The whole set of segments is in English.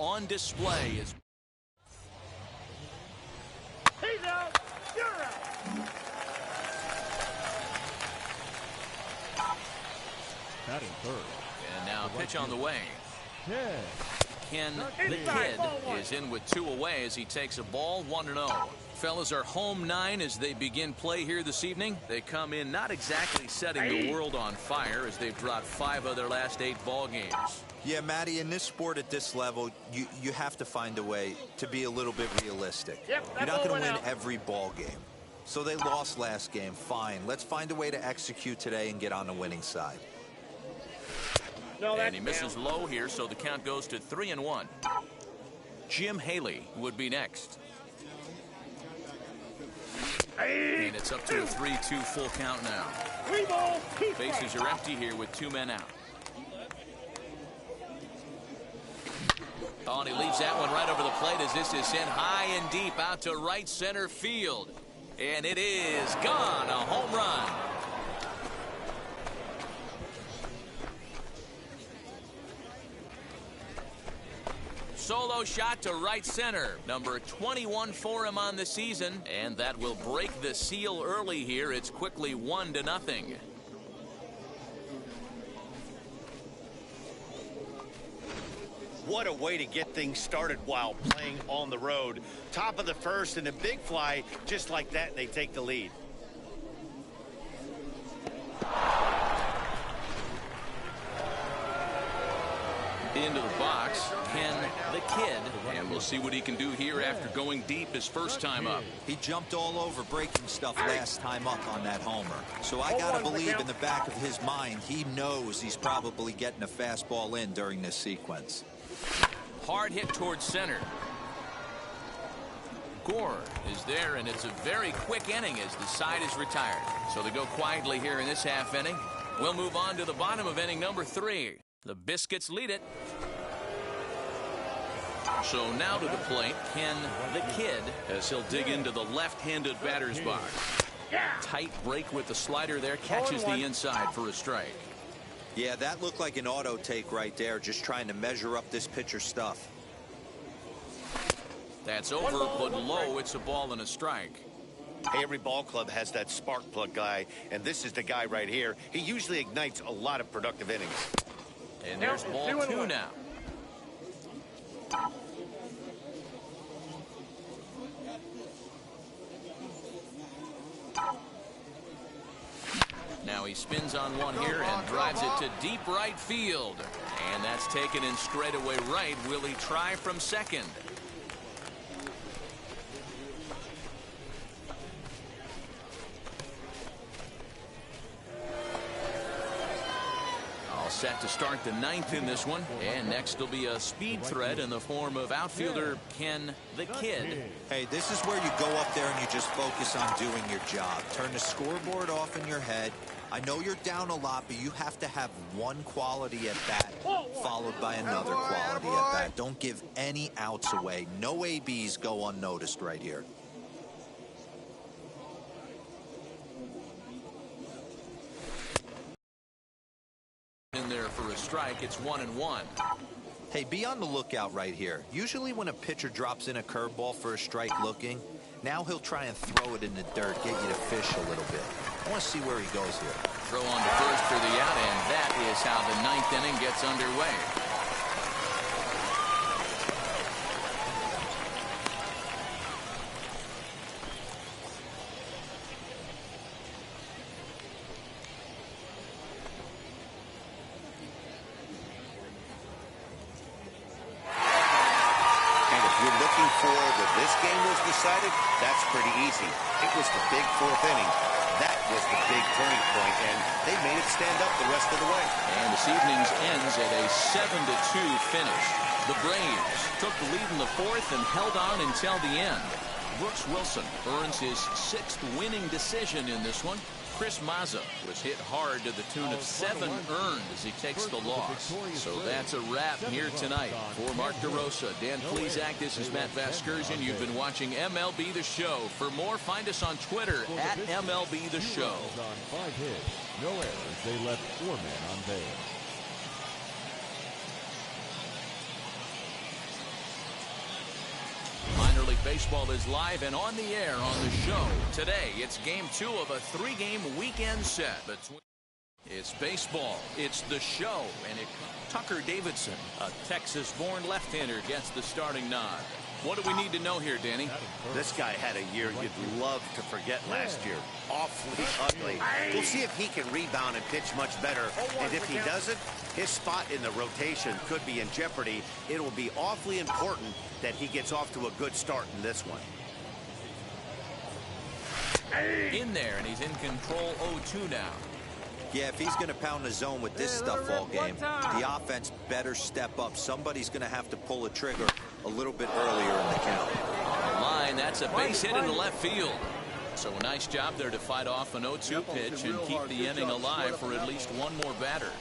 on display as He's out. You're out. Batting third. And now pitch on the way. Ken the Kid is in with 2 away as he takes a ball 1-0. Fellas are home 9 as they begin play here this evening. They come in not exactly setting the world on fire as they've dropped 5 of their last 8 ball games. Yeah, Matty, in this sport at this level, you have to find a way to be a little bit realistic. You're not going to win every ball game. So they lost last game. Fine. Let's find a way to execute today and get on the winning side. And he misses low here, so the count goes to 3-1. Jim Haley would be next. And it's up to a 3-2 full count now. Bases are empty here with 2 men out. Oh, and he leaves that one right over the plate as this is sent high and deep out to right center field. And it is gone. A home run. Solo shot to right center. Number 21 for him on the season. And that will break the seal early here. It's quickly 1-0. What a way to get things started while playing on the road. Top of the first and a big fly just like that, and they take the lead. Into the box, Ken the Kid, and we'll see what he can do here after going deep his first time up. He jumped all over breaking stuff last time up on that homer. So I got to believe in the back of his mind, he knows he's probably getting a fastball in during this sequence. Hard hit towards center. Gore is there, and it's a very quick inning as the side is retired. So they go quietly here in this half inning. We'll move on to the bottom of inning number 3. The Biscuits lead it. So now to the plate, Ken the Kid, as he'll dig into the left-handed batter's box. Tight break with the slider there, catches the inside for a strike. Yeah, that looked like an auto take right there, just trying to measure up this pitcher's stuff. That's over, but low. It's a ball and a strike. Hey, every ball club has that spark plug guy, and this is the guy right here. He usually ignites a lot of productive innings. And there's ball 2 now. Now he spins on one here and drives it to deep right field. And that's taken in straightaway right. Will he try from second? All set to start the 9th in this one. And next will be a speed threat in the form of outfielder Ken the Kid. Hey, this is where you go up there and you just focus on doing your job. Turn the scoreboard off in your head. I know you're down a lot, but you have to have one quality at bat followed by another quality at bat. Don't give any outs away. No ABs go unnoticed right here. In there for a strike. It's 1-1. Hey, be on the lookout right here. Usually when a pitcher drops in a curveball for a strike looking, now he'll try and throw it in the dirt, get you to fish a little bit. I want to see where he goes here. Throw on to first for the out, and that is how the 9th inning gets underway. This game was decided, that's pretty easy. It was the big 4th inning. That was the big turning point, and they made it stand up the rest of the way. And this evening's ends at a 7-2 finish. The Braves took the lead in the 4th and held on until the end. Brooks Wilson earns his 6th winning decision in this one. Chris Mazza was hit hard to the tune of 7 earned as he takes the loss. So that's a wrap here tonight. For Mark DeRosa, Dan Plesac, this is Matt Vasgersian. You've been watching MLB The Show. For more, find us on Twitter at MLB The Show. On 5 hits, no errors. They left 4 men on base. League Baseball is live and on the air on the show. Today, it's game 2 of a 3-game weekend set between... It's baseball. It's the show. And Tucker Davidson, a Texas-born left-hander, gets the starting nod. What do we need to know here, Danny? This guy had a year you'd love to forget last year. Awfully ugly. We'll see if he can rebound and pitch much better. And if he doesn't, his spot in the rotation could be in jeopardy. It will be awfully important that he gets off to a good start in this one. In there, and he's in control 0-2 now. Yeah, if he's going to pound the zone with this stuff all game, the offense better step up. Somebody's going to have to pull a trigger a little bit earlier in the count. On the line, that's a base hit into left field. So a nice job there to fight off an 0-2 pitch and keep the inning alive for at least one more batter.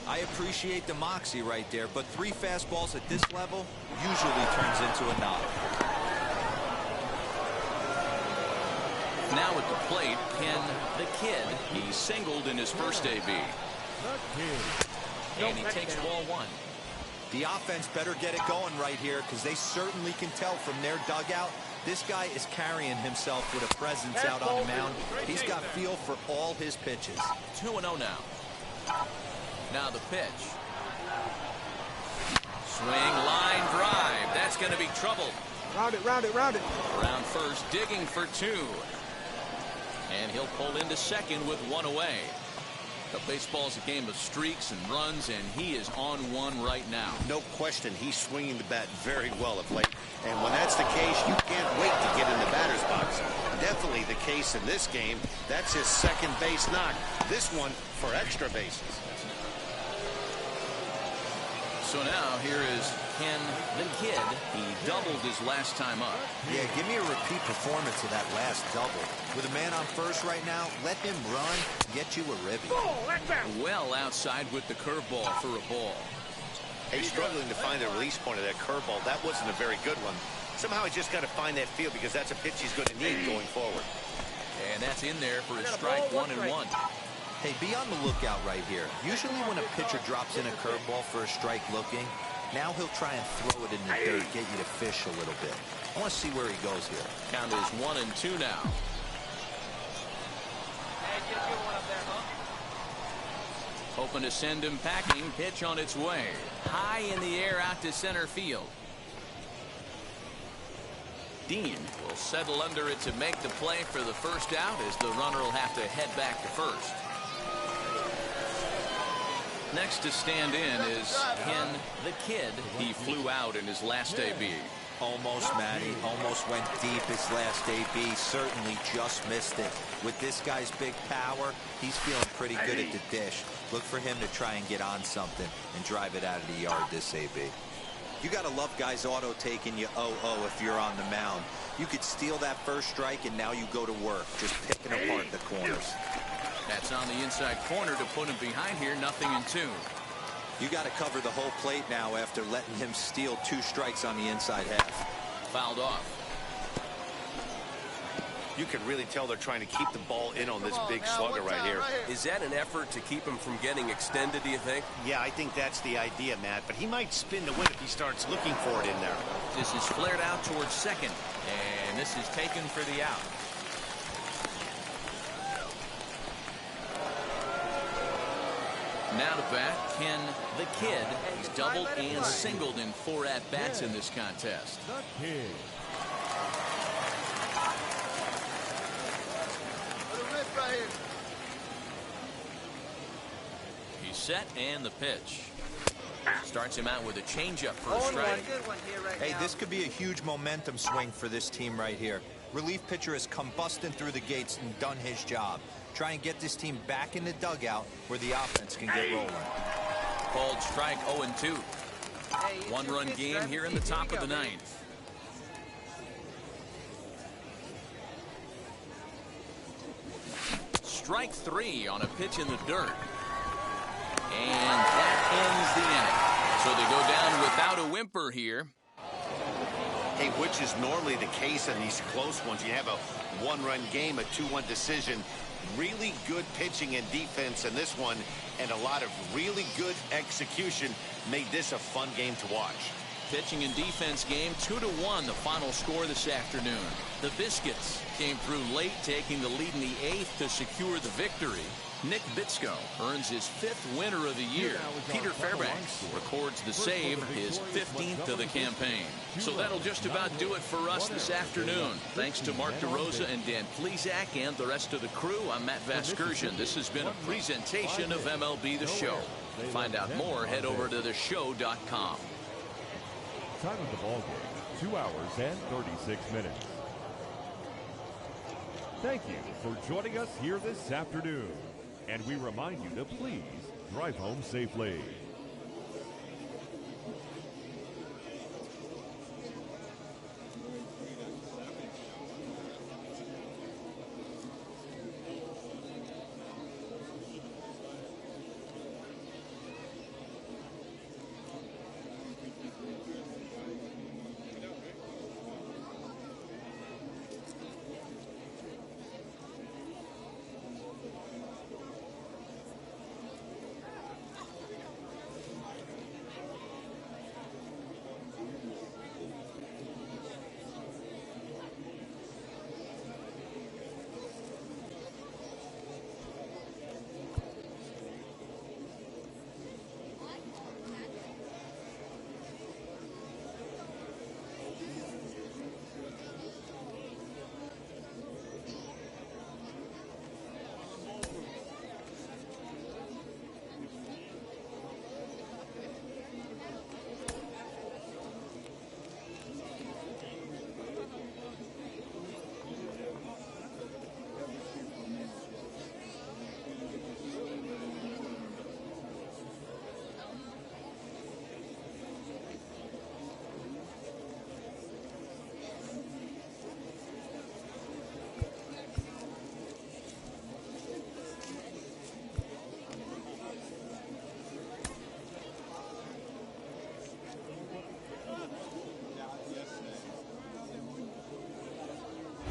I appreciate the moxie right there, but 3 fastballs at this level usually turns into a knock. Now at the plate, Ken the Kid. He singled in his first AB. And he takes ball 1. The offense better get it going right here, because they certainly can tell from their dugout this guy is carrying himself with a presence out on the mound. He's got feel for all his pitches. 2-0 now. Now the pitch. Swing, line drive. That's going to be trouble. Round it, round it, round it. Around first, digging for 2. And he'll pull into second with 1 away. The baseball's a game of streaks and runs, and he is on one right now. No question, he's swinging the bat very well of late. And when that's the case, you can't wait to get in the batter's box. Definitely the case in this game. That's his second base knock. This one for extra bases. So now here is Ken the Kid. He doubled his last time up. Yeah, give me a repeat performance of that last double. With a man on first right now, let him run, get you a ribby. Well outside with the curveball for a ball. He's struggling to find the release point of that curveball. That wasn't a very good one. Somehow he's just got to find that feel, because that's a pitch he's going to need going forward. And that's in there for a strike 1-1. Hey, be on the lookout right here. Usually when a pitcher drops in a curveball for a strike looking, now he'll try and throw it in the dirt, get you to fish a little bit. I want to see where he goes here. Count is 1-2 now. Hoping to send him packing. Pitch on its way. High in the air out to center field. Dean will settle under it to make the play for the first out, as the runner will have to head back to first. Next to stand in is Ken the Kid. He flew out in his last AB. Almost, Matty. Almost went deep his last AB. Certainly just missed it. With this guy's big power, he's feeling pretty good at the dish. Look for him to try and get on something and drive it out of the yard this AB. You got to love guys auto taking you 0-0 if you're on the mound. You could steal that first strike, and now you go to work, just picking apart the corners. That's on the inside corner to put him behind here. 0-2. You got to cover the whole plate now after letting him steal 2 strikes on the inside half. Fouled off. You can really tell they're trying to keep the ball in on this big slugger right here. Is that an effort to keep him from getting extended, do you think? Yeah, I think that's the idea, Matt. But he might spin to win if he starts looking for it in there. This is flared out towards second. And this is taken for the out. Now to bat, Ken the Kid. He's doubled and singled in 4 at-bats in this contest. The Kid. He's set, and the pitch. Starts him out with a changeup for a strike. Hey, this could be a huge momentum swing for this team right here. Relief pitcher has come busting through the gates and done his job. Try and get this team back in the dugout where the offense can get rolling. Called strike 0-2. 1-run game here in the top of the 9th. Strike 3 on a pitch in the dirt. And that ends the inning. So they go down without a whimper here. Hey, which is normally the case in these close ones. You have a 1-run game, a 2-1 decision. Really good pitching and defense in this one, and a lot of really good execution made this a fun game to watch. pitching and defense game, 2-1 the final score this afternoon. The Biscuits came through late, taking the lead in the 8th to secure the victory. Nick Bitsko earns his 5th winner of the year. Peter Fairbanks records the save, his 15th of the campaign. So that'll just about do it for us this afternoon. Thanks to Mark DeRosa and Dan Plesac and the rest of the crew. I'm Matt Vasgersian. This has been a presentation of MLB The Show. To find out more, head over to theshow.com. Time of the ball game, 2 hours and 36 minutes. Thank you for joining us here this afternoon. And we remind you to please drive home safely.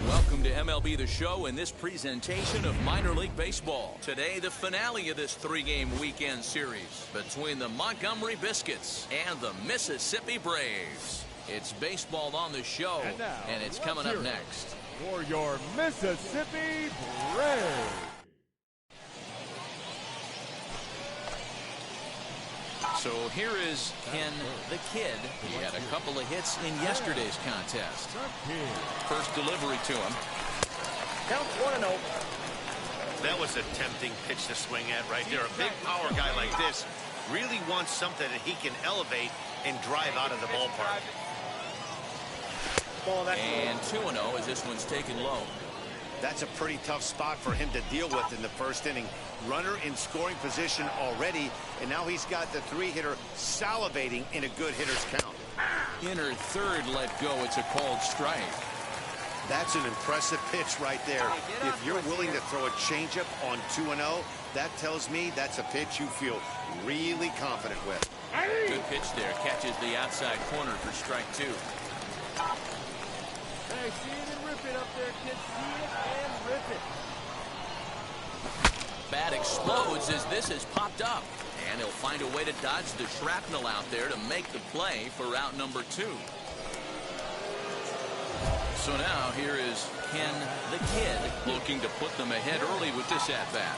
Welcome to MLB The Show in this presentation of minor league baseball. Today, the finale of this 3-game weekend series between the Montgomery Biscuits and the Mississippi Braves. It's baseball on the show, and it's coming up next. For your Mississippi Braves. So here is Ken the Kid. He had a couple of hits in yesterday's contest. First delivery to him. Count 1-0. That was a tempting pitch to swing at right there. A big power guy like this really wants something that he can elevate and drive out of the ballpark. And 2-0 as this one's taken low. That's a pretty tough spot for him to deal with in the first inning. Runner in scoring position already, and now he's got the 3-hitter salivating in a good hitter's count. Inner third let go. It's a called strike. That's an impressive pitch right there. If you're willing to throw a changeup on 2-0, that tells me that's a pitch you feel really confident with. Good pitch there. Catches the outside corner for strike 2. Hey, see it and rip it up there, kids. See it and rip it. Bat explodes as this is popped up. And he'll find a way to dodge the shrapnel out there to make the play for out number 2. So now here is Ken the Kid looking to put them ahead early with this at-bat.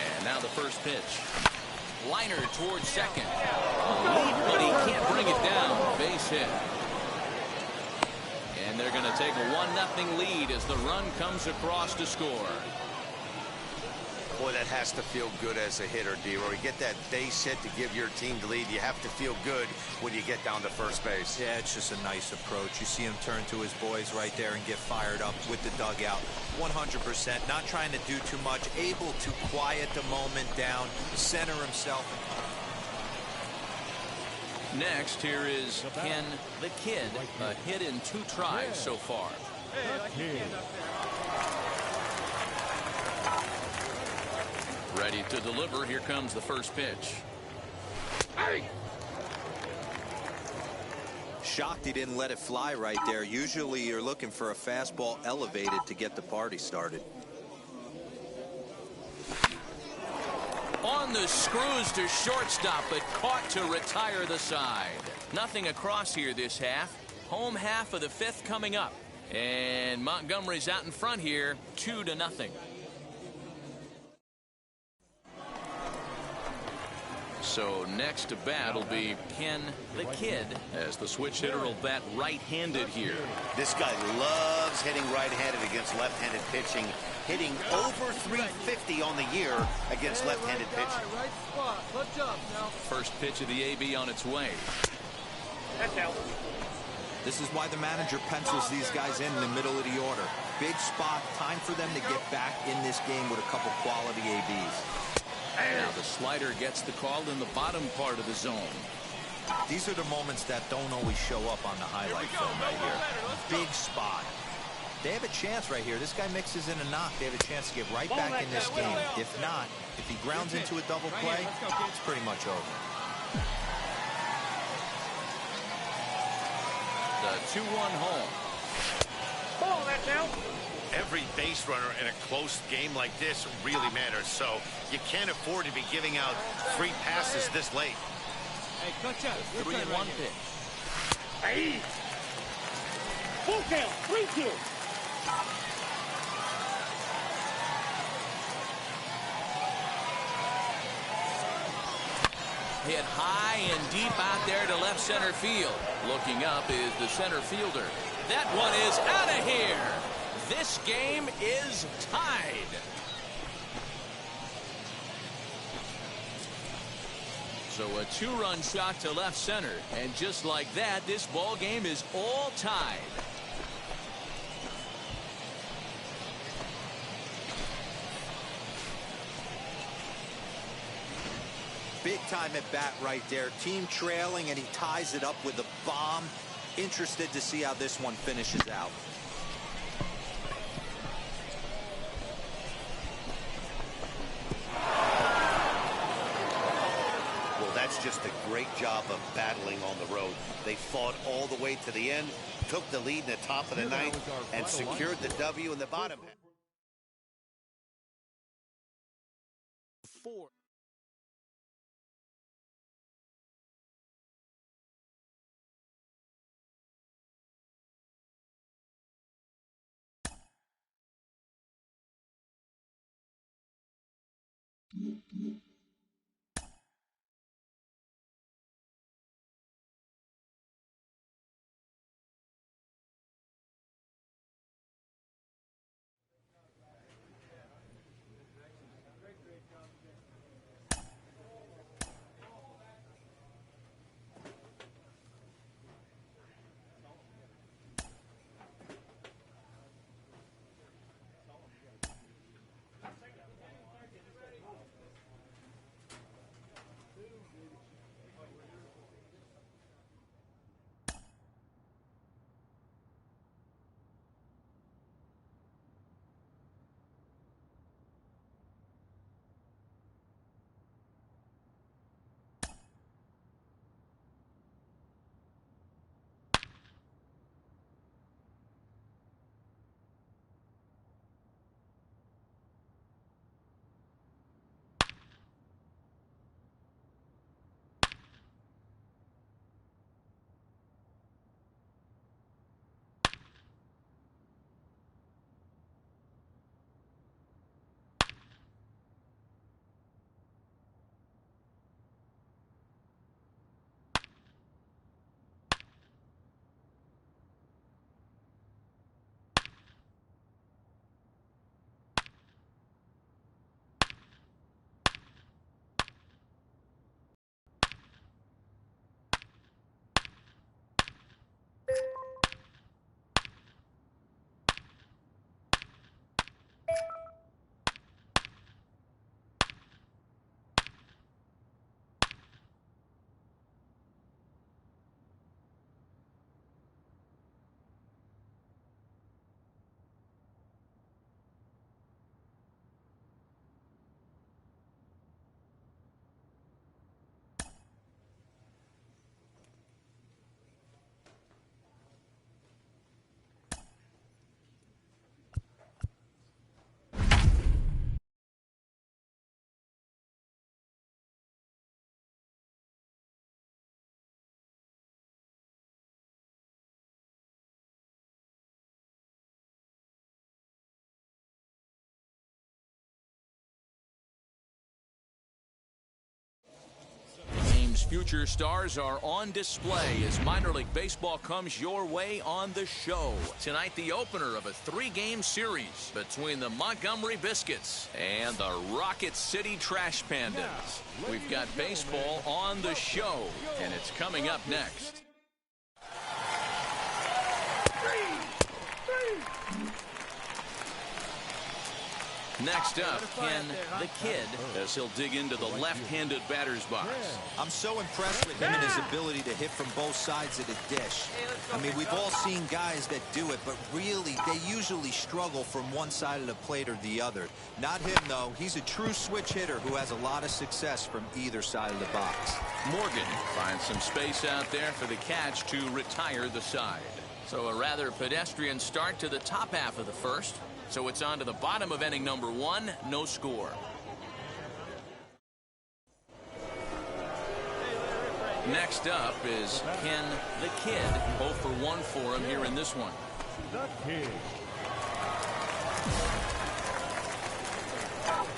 And now the first pitch. Liner towards second. Lead, but he can't bring it down. Base hit. And they're going to take a 1-0 lead as the run comes across to score. Boy, that has to feel good as a hitter, D-Roy. You get that base hit to give your team the lead. You have to feel good when you get down to first base. Yeah, it's just a nice approach. You see him turn to his boys right there and get fired up with the dugout. 100%, not trying to do too much, able to quiet the moment down, center himself. Next, here is Ken the Kid, a hit in 2 tries so far. Ready to deliver. Here comes the first pitch. Shocked he didn't let it fly right there. Usually you're looking for a fastball elevated to get the party started. On the screws to shortstop, but caught to retire the side. Nothing across here this half. Home half of the fifth coming up. And Montgomery's out in front here, 2-0. So next to bat will be Ken the Kid, as the switch hitter will bat right-handed here. This guy loves hitting right-handed against left-handed pitching, hitting over 350 on the year against left-handed pitching. Right spot. Clutch up now. First pitch of the AB on its way. That's out. This is why the manager pencils these guys in the middle of the order. Big spot, time for them to get back in this game with a couple quality ABs. Now the slider gets the call in the bottom part of the zone. These are the moments that don't always show up on the highlight film right here. Big spot. They have a chance right here. This guy mixes in a knock. They have a chance to get right back in this game. If not, if he grounds into a double play, it's pretty much over. The 2-1 home. Ball that now. Every base runner in a close game like this really matters, so you can't afford to be giving out free passes this late. Hey, clutch up. 3-1 pitch. Hey. Full count. 3-2. Hit high and deep out there to left center field. Looking up is the center fielder. That one is out of here. This game is tied. So a 2-run shot to left center. And just like that, this ball game is all tied. Big time at bat right there. Team trailing, and he ties it up with a bomb. Interested to see how this one finishes out. Well, that's just a great job of battling on the road. They fought all the way to the end, took the lead in the top of the ninth, and secured the W in the bottom half. 4. future stars are on display as minor league baseball comes your way on the show. Tonight, the opener of a 3-game series between the Montgomery Biscuits and the Rocket City Trash Pandas. We've got baseball on the show, and it's coming up next. Next up, Ken the Kid, as he'll dig into the left-handed batter's box. I'm so impressed with him and his ability to hit from both sides of the dish. I mean, we've all seen guys that do it, but really, they usually struggle from one side of the plate or the other. Not him, though. He's a true switch hitter who has a lot of success from either side of the box. Morgan finds some space out there for the catch to retire the side. So a rather pedestrian start to the top half of the first. So it's on to the bottom of inning number 1, no score. Next up is Ken the Kid, 0 for 1 for him here in this one. The Kid.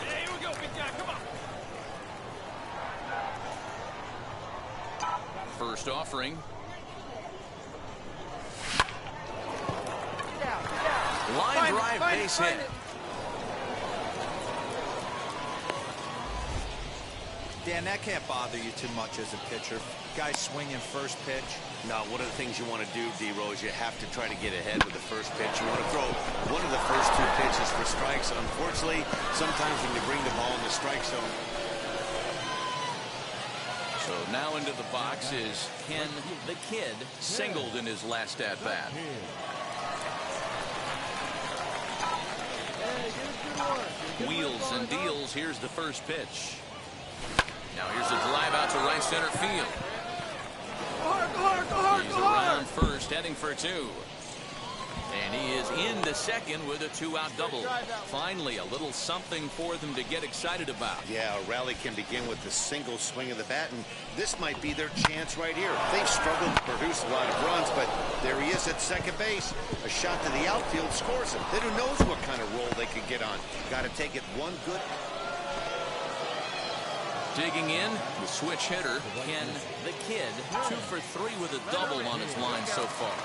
Hey, here we go, big guy, come on. First offering. Line drive, base hit. Dan, that can't bother you too much as a pitcher. Guy swinging first pitch. Now, one of the things you want to do, D-Rose, you have to try to get ahead with the first pitch. You want to throw one of the first 2 pitches for strikes. Unfortunately, sometimes when you bring the ball in the strike zone. So now into the box is Ken the Kid, singled in his last at-bat. Wheels and deals. Here's the first pitch. Now here's a drive out to right center field. He's around first, heading for 2. And he is into second with a 2-out double. Finally, a little something for them to get excited about. Yeah, a rally can begin with the single swing of the bat, and this might be their chance right here. They've struggled to produce a lot of runs, but there he is at second base. A shot to the outfield scores him. Then who knows what kind of roll they could get on. Got to take it one good. Digging in, the switch hitter, Ken the Kid, 2 for 3 with a double on his line so far.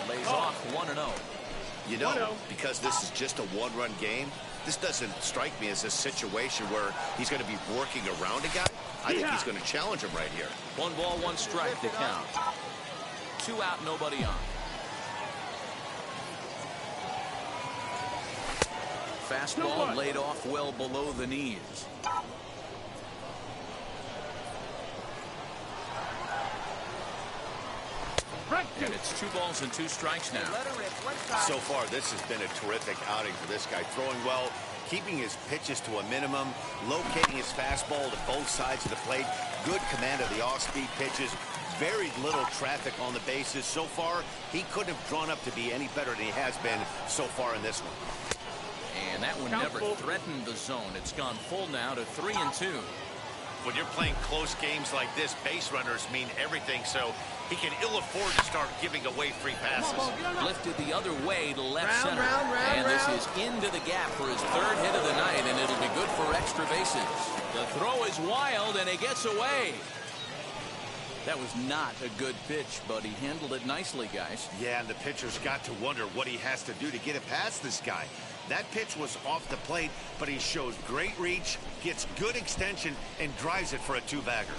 Lays off 1-0. You know, because this is just a 1-run game, this doesn't strike me as a situation where he's going to be working around a guy. I think he's going to challenge him right here. 1 ball, 1 strike to count. 2 out, nobody on. Fastball laid off well below the knees. And it's 2 balls and 2 strikes now. So far, this has been a terrific outing for this guy. Throwing well, keeping his pitches to a minimum, locating his fastball to both sides of the plate, good command of the off-speed pitches, very little traffic on the bases. So far, he couldn't have drawn up to be any better than he has been so far in this one. And that one never threatened the zone. It's gone full now to 3-2. When you're playing close games like this, base runners mean everything, so he can ill afford to start giving away free passes. Lifted the other way to left center. And this is into the gap for his 3rd hit of the night, and it'll be good for extra bases. The throw is wild, and he gets away. That was not a good pitch, but he handled it nicely, guys. Yeah, and the pitcher's got to wonder what he has to do to get it past this guy. That pitch was off the plate, but he shows great reach, gets good extension, and drives it for a 2-bagger.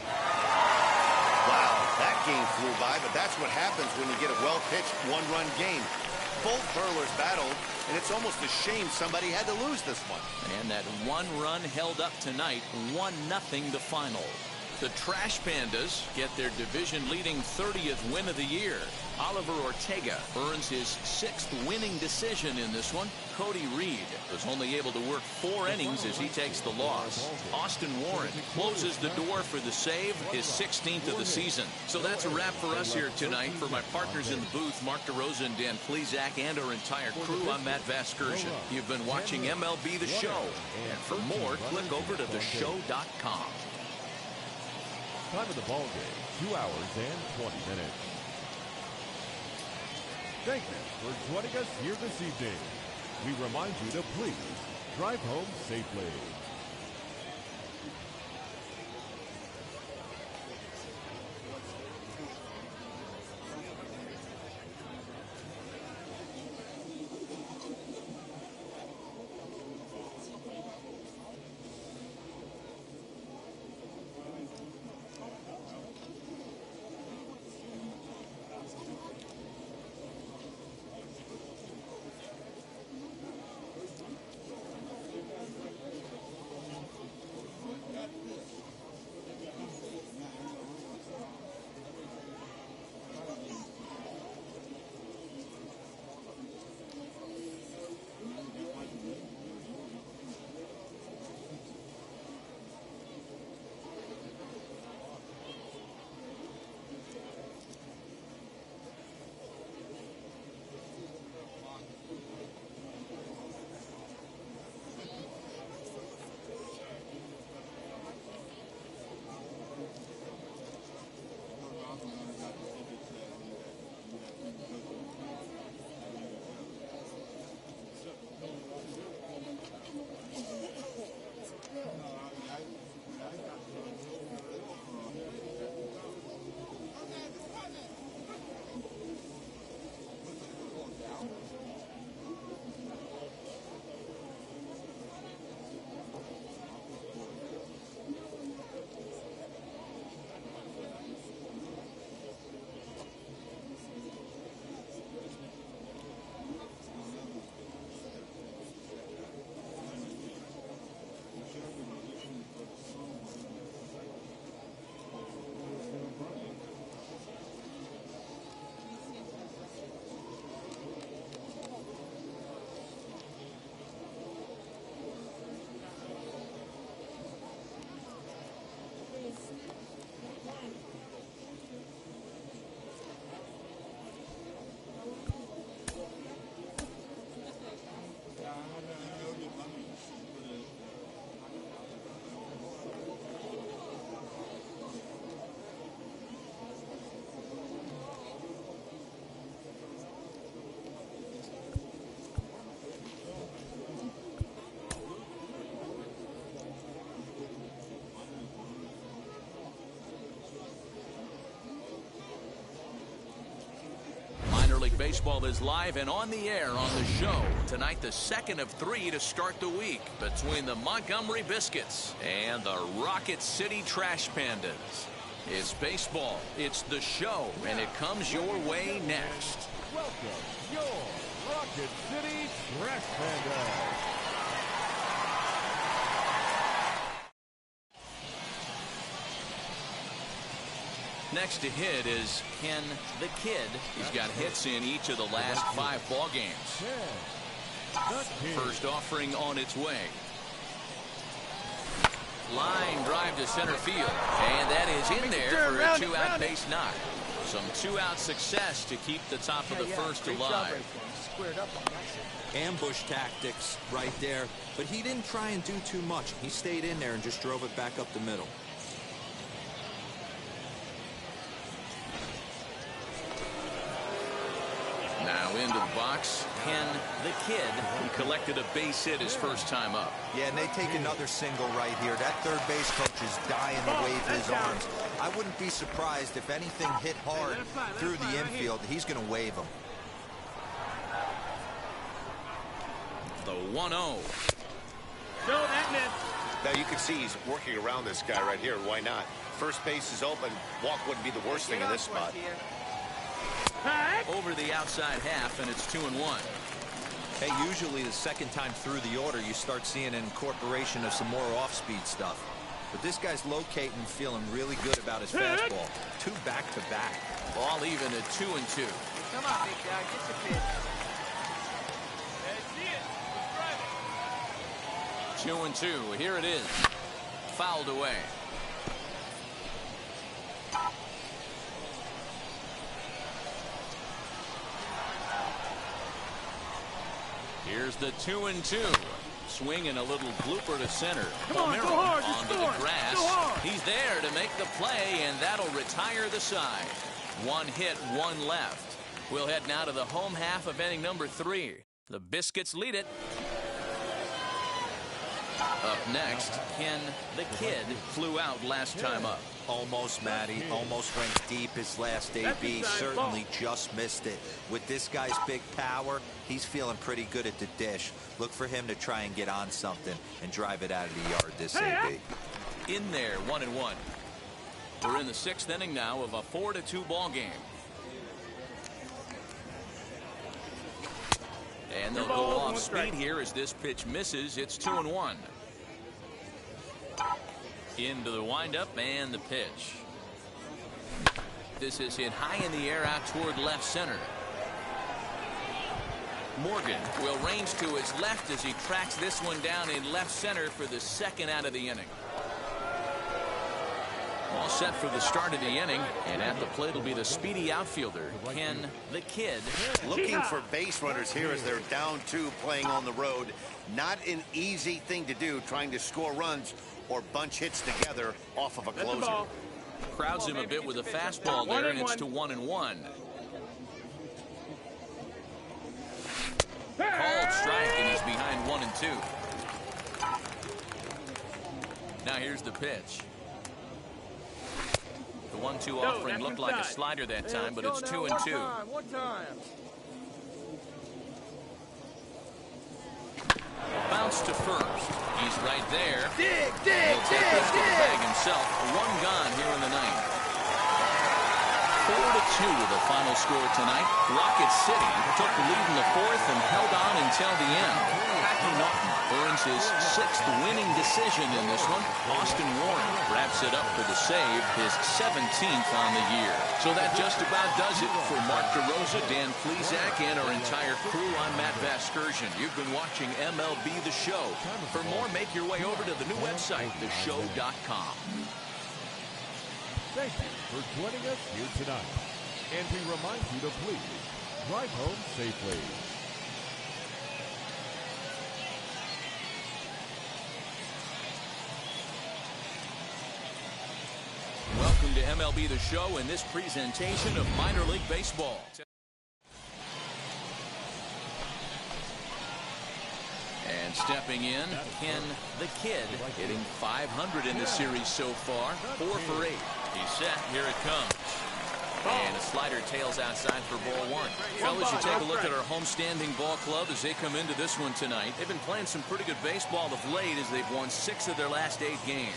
Wow, that game flew by, but that's what happens when you get a well-pitched 1-run game. Both hurlers battled, and it's almost a shame somebody had to lose this one. And that 1 run held up tonight, 1-0 the final. The Trash Pandas get their division-leading 30th win of the year. Oliver Ortega earns his 6th winning decision in this one. Cody Reed was only able to work 4 innings as he takes the loss. Austin Warren closes the door for the save, his 16th of the season. So that's a wrap for us here tonight. For my partners in the booth, Mark DeRosa and Dan Plesac, and our entire crew, I'm Matt Vasgersian. You've been watching MLB The Show. And for more, click over to theshow.com. Time of the ball game, 2 hours and 20 minutes. Thank you for joining us here this evening. We remind you to please drive home safely. Baseball is live and on the air on the show. Tonight, the second of 3 to start the week between the Montgomery Biscuits and the Rocket City Trash Pandas. It's baseball, it's the show, and it comes your way next. Welcome, your Rocket City Trash Pandas. Next to hit is Ken the Kid. He's got hits in each of the last 5 ball games. First offering on its way. Line drive to center field. And that is in there for a 2-out base knock. Some 2-out success to keep the top of the first alive. Ambush tactics right there. But he didn't try and do too much. He stayed in there and just drove it back up the middle. Now into the box, Ken the Kid, who collected a base hit his first time up. Yeah, and they take another single right here. That third base coach is dying to wave his arms. I wouldn't be surprised if anything hit hard through the infield. He's going to wave them. The 1-0. Now you can see he's working around this guy right here. Why not? First base is open. Walk wouldn't be the worst thing in this spot. Over the outside half, and it's 2-1. Hey, usually the second time through the order, you start seeing an incorporation of some more off-speed stuff. But this guy's locating and feeling really good about his fastball. 2 back-to-back. Ball even at 2-2. Come on, big guy, get the pitch. That's it. 2-2. Here it is. Fouled away. Here's the 2-2. Swing and a little blooper to center. Come on, go hard, you're onto scoring. the grass. Go hard. He's there to make the play, and that'll retire the side. 1 hit, 1 left. We'll head now to the home half of inning number 3. The Biscuits lead it. Up next, Ken the Kid flew out last time up. Almost, Matty. Almost went deep his last AB. Certainly just missed it. With this guy's big power, he's feeling pretty good at the dish. Look for him to try and get on something and drive it out of the yard this AB. In there, 1-1. We're in the 6th inning now of a 4-2 ball game. And they'll go off speed here as this pitch misses. It's 2-1. Into the windup and the pitch. This is hit high in the air out toward left center. Morgan will range to his left as he tracks this one down in left center for the 2nd out of the inning. All set for the start of the inning, and at the plate will be the speedy outfielder, Ken the Kid. Looking for base runners here as they're down 2 playing on the road. Not an easy thing to do, trying to score runs or bunch hits together off of a closer. Crowds him a bit with a fastball there, and it's to 1-1. Called strike, and he's behind 1-2. Now here's the pitch. The 1-2 offering looked like a slider that time, but it's 2-2. One time. Bounce to first. He's right there. Dig. He'll take this to the bag himself. 1 gone here in the 9th. 4-2 the final score tonight. Rocket City took the lead in the 4th and held on until the end. Packy Norton earns his 6th winning decision in this one. Austin Warren wraps it up for the save, his 17th on the year. So that just about does it for Mark DeRosa, Dan Plesac, and our entire crew. I'm Matt Vasgersian. You've been watching MLB The Show. For more, make your way over to the new website, theshow.com. Thank you for joining us here tonight. And we remind you to please drive home safely. Welcome to MLB The Show in this presentation of Minor League Baseball. And stepping in, Ken the Kid, hitting .500 in the series so far, 4 for 8. He's set, here it comes. And a slider tails outside for ball one. Fellas, you take a look at our homestanding ball club as they come into this one tonight. They've been playing some pretty good baseball of late as they've won 6 of their last 8 games.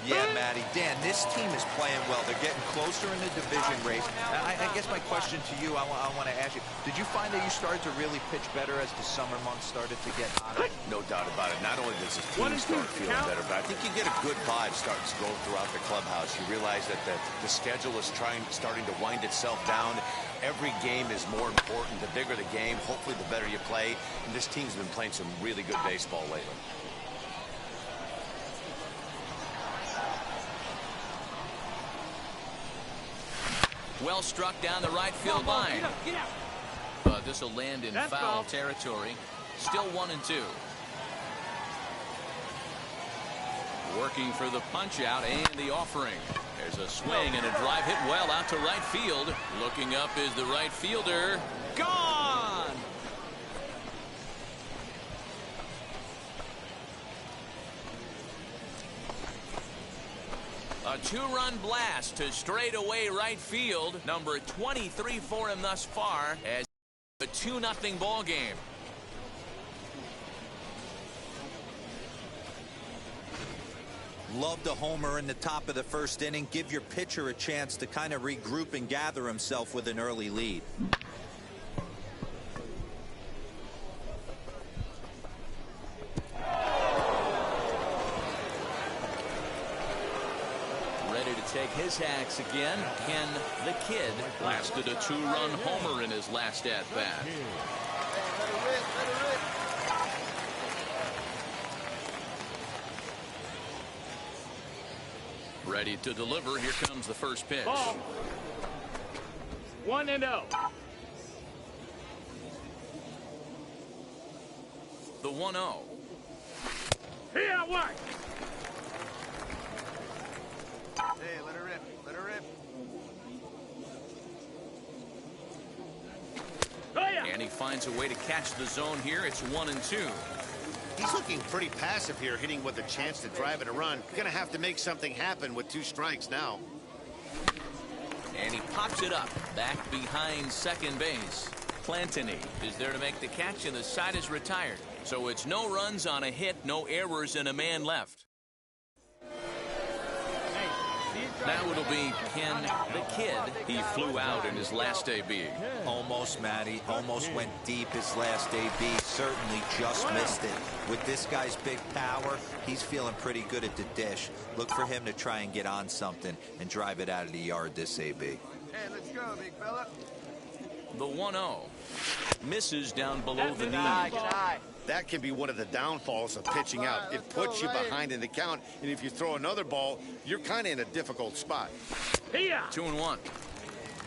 Yeah, Matty. Dan, this team is playing well. They're getting closer in the division race. I guess my question to you, I want to ask you, did you find that you started to really pitch better as the summer months started to get hotter? No doubt about it. Not only does his team start feeling better, but I think you get a good vibe starting to go throughout the clubhouse. You realize that the schedule is starting to wind itself down. Every game is more important. The bigger the game, hopefully the better you play. And this team's been playing some really good baseball lately. Well struck down the right field line. Get out. But this will land in foul territory. Still 1-2. Working for the punch out and the offering. There's a swing and a drive hit well out to right field. Looking up is the right fielder. Gone! A 2-run blast to straightaway right field. Number 23 for him thus far as a 2-0 ball game. Love the homer in the top of the first inning. Give your pitcher a chance to kind of regroup and gather himself with an early lead. Take his hacks again. Ken the Kid blasted a 2-run homer in his last at-bat. Ready to deliver. Here comes the first pitch. Ball. 1-0. The 1-0. Here, what? Hey, let her rip. Let her rip. Oh, yeah. And he finds a way to catch the zone here. It's 1-2. He's looking pretty passive here, hitting with a chance to drive and a run. Going to have to make something happen with 2 strikes now. And he pops it up back behind second base. Plantini is there to make the catch, and the side is retired. So it's no runs on a hit, no errors, and a man left. Now it'll be Ken the Kid. He flew out in his last AB. Almost, Matty. Almost went deep his last AB. Certainly just missed it. With this guy's big power, he's feeling pretty good at the dish. Look for him to try and get on something and drive it out of the yard this AB. Hey, let's go, big fella. The 1-0. Misses down below the knee. That can be one of the downfalls of pitching out. It puts you behind in the count, and if you throw another ball, you're kind of in a difficult spot. 2-1.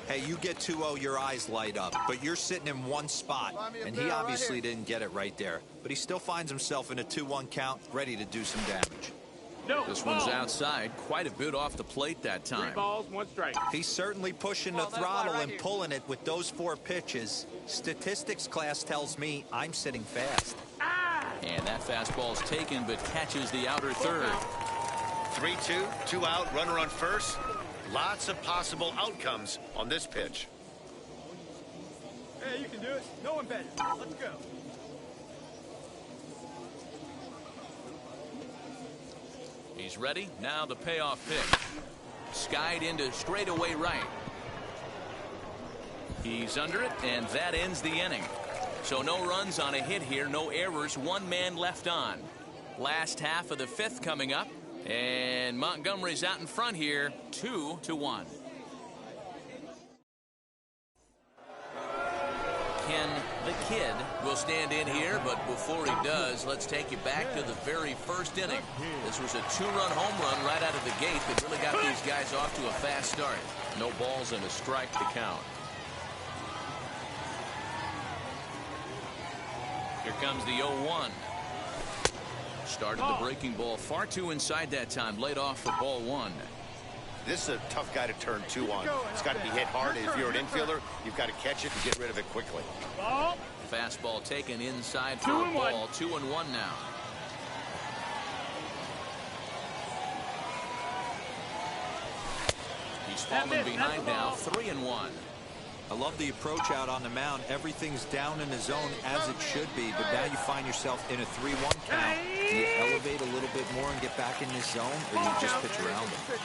Hey, you get 2-0, your eyes light up, but you're sitting in one spot, and he obviously didn't get it right there. But he still finds himself in a 2-1 count, ready to do some damage. This one's outside, quite a bit off the plate that time. 3 balls, 1 strike. He's certainly pushing the throttle and pulling it with those 4 pitches. Statistics class tells me I'm sitting fast. And that fastball's taken, but catches the outer third. 3-2, 2 out, runner on first. Lots of possible outcomes on this pitch. Hey, you can do it. No one better. Let's go. He's ready. Now the payoff pitch. Skied into straightaway right. He's under it, and that ends the inning. So no runs on a hit here, no errors, 1 man left on. Last half of the 5th coming up, and Montgomery's out in front here, 2-1. Ken the Kid will stand in here, but before he does, let's take you back to the very first inning. This was a 2-run home run right out of the gate that really got these guys off to a fast start. No balls and a strike to count. Here comes the 0-1. Started the breaking ball far too inside that time. Laid off for ball 1. This is a tough guy to turn 2 on. It's got to be hit hard. If you're an infielder, you've got to catch it and get rid of it quickly. Fastball taken inside for a ball. 2-1 now. He's fallen behind now, 3-1. I love the approach out on the mound. Everything's down in the zone as it should be, but now you find yourself in a 3-1 count. Do you elevate a little bit more and get back in this zone, or you just pitch around him?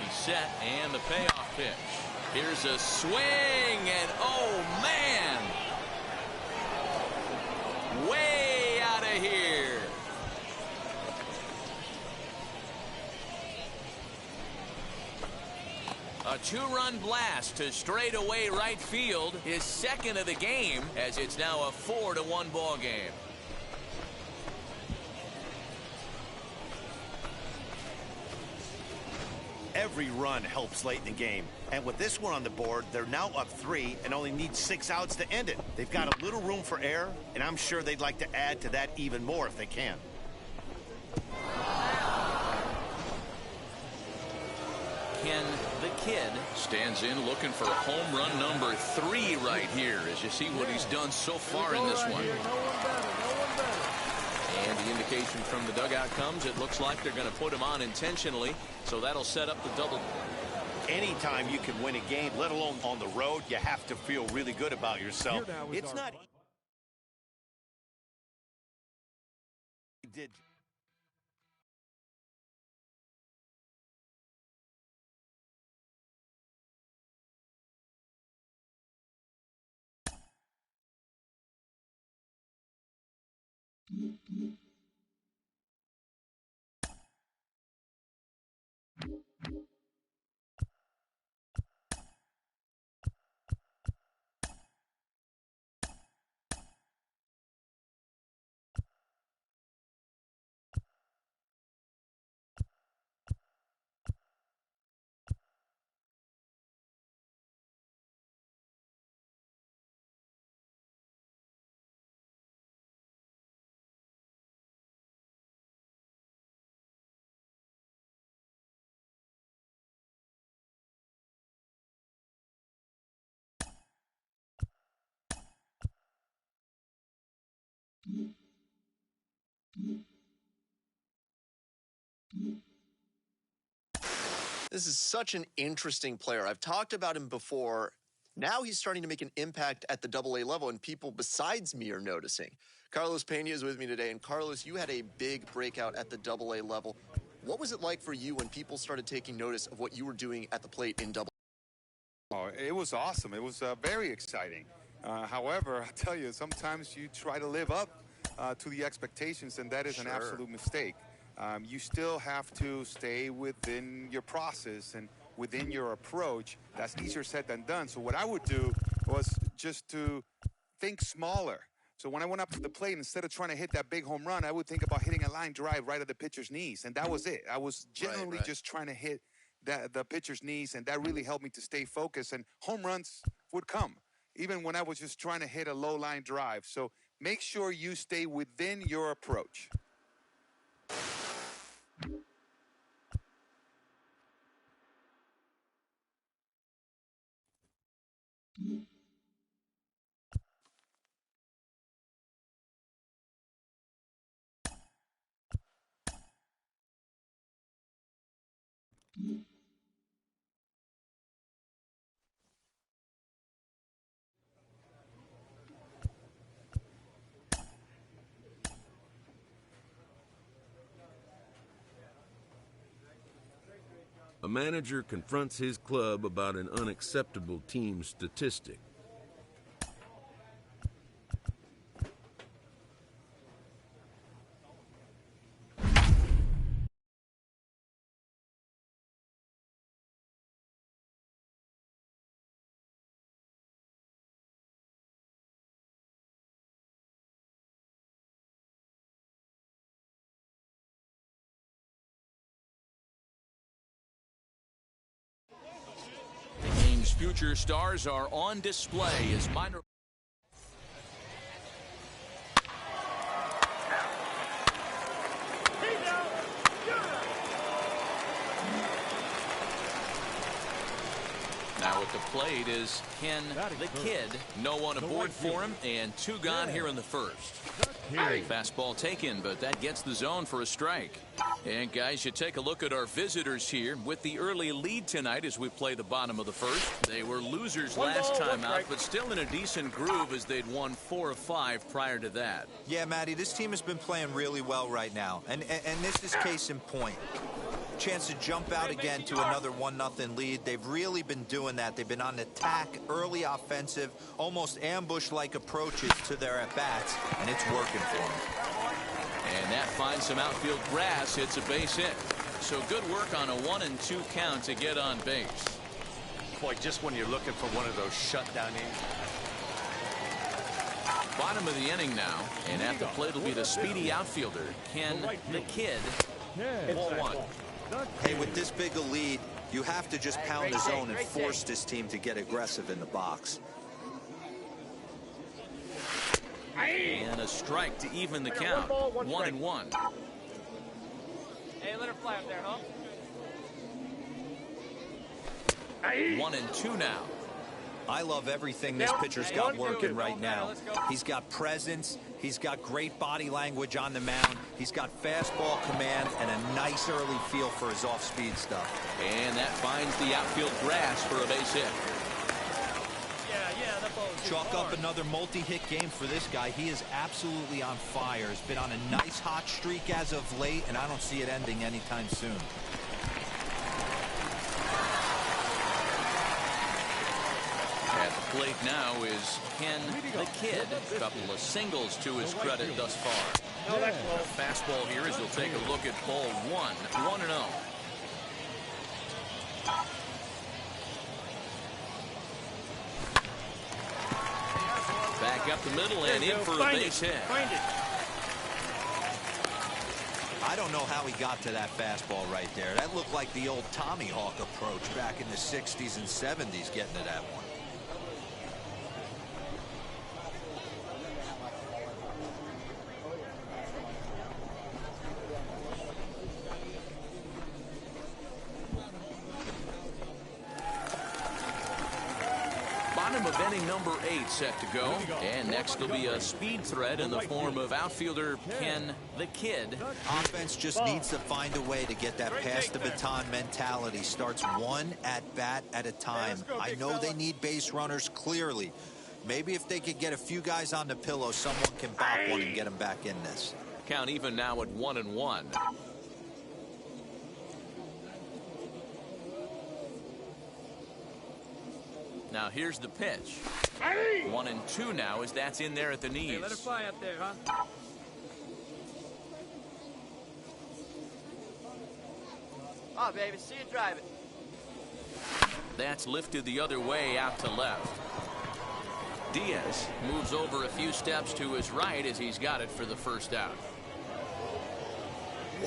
He's set, and the payoff pitch. Here's a swing, and oh, man! Way out of here. A two-run blast to straightaway right field, his second of the game, as it's now a 4-1 ball game. Every run helps late in the game. And with this one on the board, they're now up 3 and only need 6 outs to end it. They've got a little room for error, and I'm sure they'd like to add to that even more if they can. Ken the Kid stands in looking for home run number 3 right here, as you see what he's done so far in this one. And the indication from the dugout comes, it looks like they're going to put him on intentionally, so that'll set up the double. Anytime you can win a game, let alone on the road, you have to feel really good about yourself. It's not. Did. This is such an interesting player. I've talked about him before. Now he's starting to make an impact at the AA level, and people besides me are noticing. Carlos Pena is with me today, and Carlos, you had a big breakout at the AA level. What was it like for you when people started taking notice of what you were doing at the plate in AA? Oh, it was awesome. It was very exciting. However, I tell you, sometimes you try to live up to the expectations, and that is an absolute mistake. You still have to stay within your process and within your approach. That's easier said than done. So what I would do was just to think smaller. So when I went up to the plate, instead of trying to hit that big home run, I would think about hitting a line drive right at the pitcher's knees, and that was it. I was generally just trying to hit the pitcher's knees, and that really helped me to stay focused, and home runs would come, even when I was just trying to hit a low line drive. So make sure you stay within your approach. A manager confronts his club about an unacceptable team statistic. Future stars are on display as minor. Now at the plate is Ken the Kid. No one aboard for him, and 2 gone here in the first. Fastball taken, but that gets the zone for a strike. And guys, you take a look at our visitors here with the early lead tonight as we play the bottom of the first. They were losers last time out, but still in a decent groove as they'd won 4 of 5 prior to that. Yeah, Matty, this team has been playing really well right now, and this is case in point. Chance to jump out again to another 1-0 lead. They've really been doing that. They've been on attack, early offensive, almost ambush-like approaches to their at-bats, and it's working for them. And that finds some outfield grass. It's a base hit. So good work on a 1-2 count to get on base. Boy, just when you're looking for one of those shutdown innings. Bottom of the inning now, and at the plate will be the speedy outfielder, Ken the Kid. 1-1. Hey, with this big a lead, you have to just pound the zone and force this team to get aggressive in the box. And a strike to even the count. 1-1. Hey, let her fly up there, huh? 1-2 now. I love everything this pitcher's got working right now. He's got presence. He's got great body language on the mound. He's got fastball command and a nice early feel for his off-speed stuff. And that finds the outfield grass for a base hit. Chalk up another multi-hit game for this guy. He is absolutely on fire. He's been on a nice hot streak as of late, and I don't see it ending anytime soon. At the plate now is Ken the Kid. A couple of singles to his credit thus far. A fastball here as we'll take a look at ball 1. 1-0. Back up the middle and in for a base hit. I don't know how he got to that fastball right there. That looked like the old Tommy Hawk approach back in the 60s and 70s getting to that one. Bottom of inning number 8 set to go. And next will be a speed threat in the form of outfielder Ken the Kid. Offense just needs to find a way to get that pass the baton mentality. Starts one at bat at a time. I know they need base runners clearly. Maybe if they could get a few guys on the pillow, someone can bop one and get them back in this. Count even now at 1-1. Now here's the pitch. 1-2 now as that's in there at the knees. Hey, let her fly up there, huh? Oh, baby, see you drive it. That's lifted the other way out to left. Diaz moves over a few steps to his right as he's got it for the first out.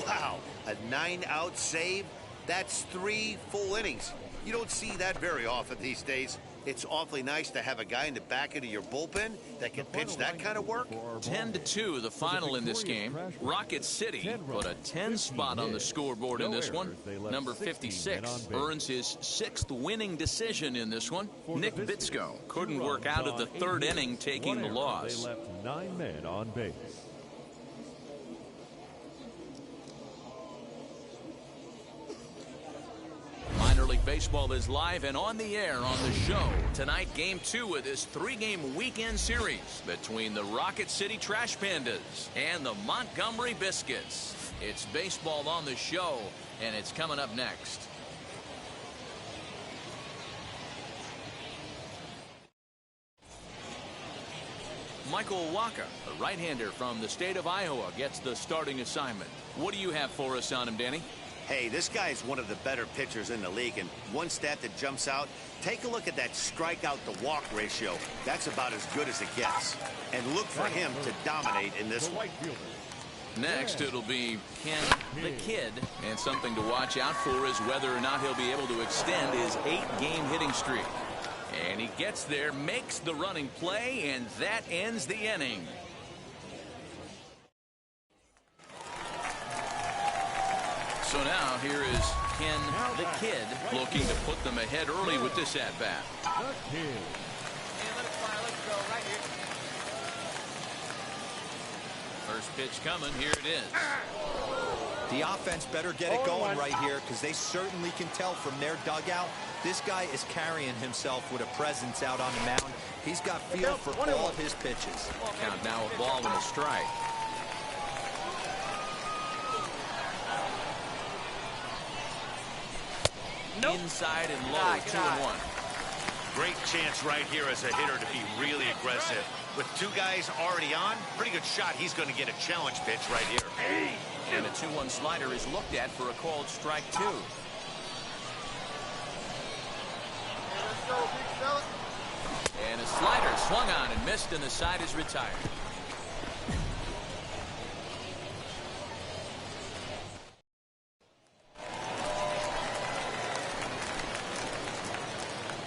Wow, a 9-out save? That's 3 full innings. You don't see that very often these days. It's awfully nice to have a guy in the back end of your bullpen that can pitch that kind of work. 10-2 the final in this game. Rocket City put a 10 spot on the scoreboard in this one. Number 56 earns his 6th winning decision in this one. Nick Bitsko couldn't work out of the 3rd inning, taking the loss. They left 9 men on base. Minor League Baseball is live and on the air on the show. Tonight, Game 2 of this 3-game weekend series between the Rocket City Trash Pandas and the Montgomery Biscuits. It's baseball on the show, and it's coming up next. Michael Waka, a right-hander from the state of Iowa, gets the starting assignment. What do you have for us on him, Danny? Hey, this guy is one of the better pitchers in the league, and one stat that jumps out, take a look at that strikeout to walk ratio. That's about as good as it gets. And look for him to dominate in this one. Next, it'll be Ken the Kid, and something to watch out for is whether or not he'll be able to extend his 8-game hitting streak. And he gets there, makes the running play, and that ends the inning. So now here is Ken the Kid looking to put them ahead early with this at-bat. Hey, let it fly. Let's go right here. First pitch coming. Here it is. The offense better get it going right here, because they certainly can tell from their dugout this guy is carrying himself with a presence out on the mound. He's got feel for all of his pitches. Count now a ball and a strike. Nope. Inside and low, 2-1. Great chance right here as a hitter to be really aggressive. With two guys already on, pretty good shot. He's going to get a challenge pitch right here. And a 2-1 slider is looked at for a called strike 2. Let's go, big fella. And a slider swung on and missed, and the side is retired.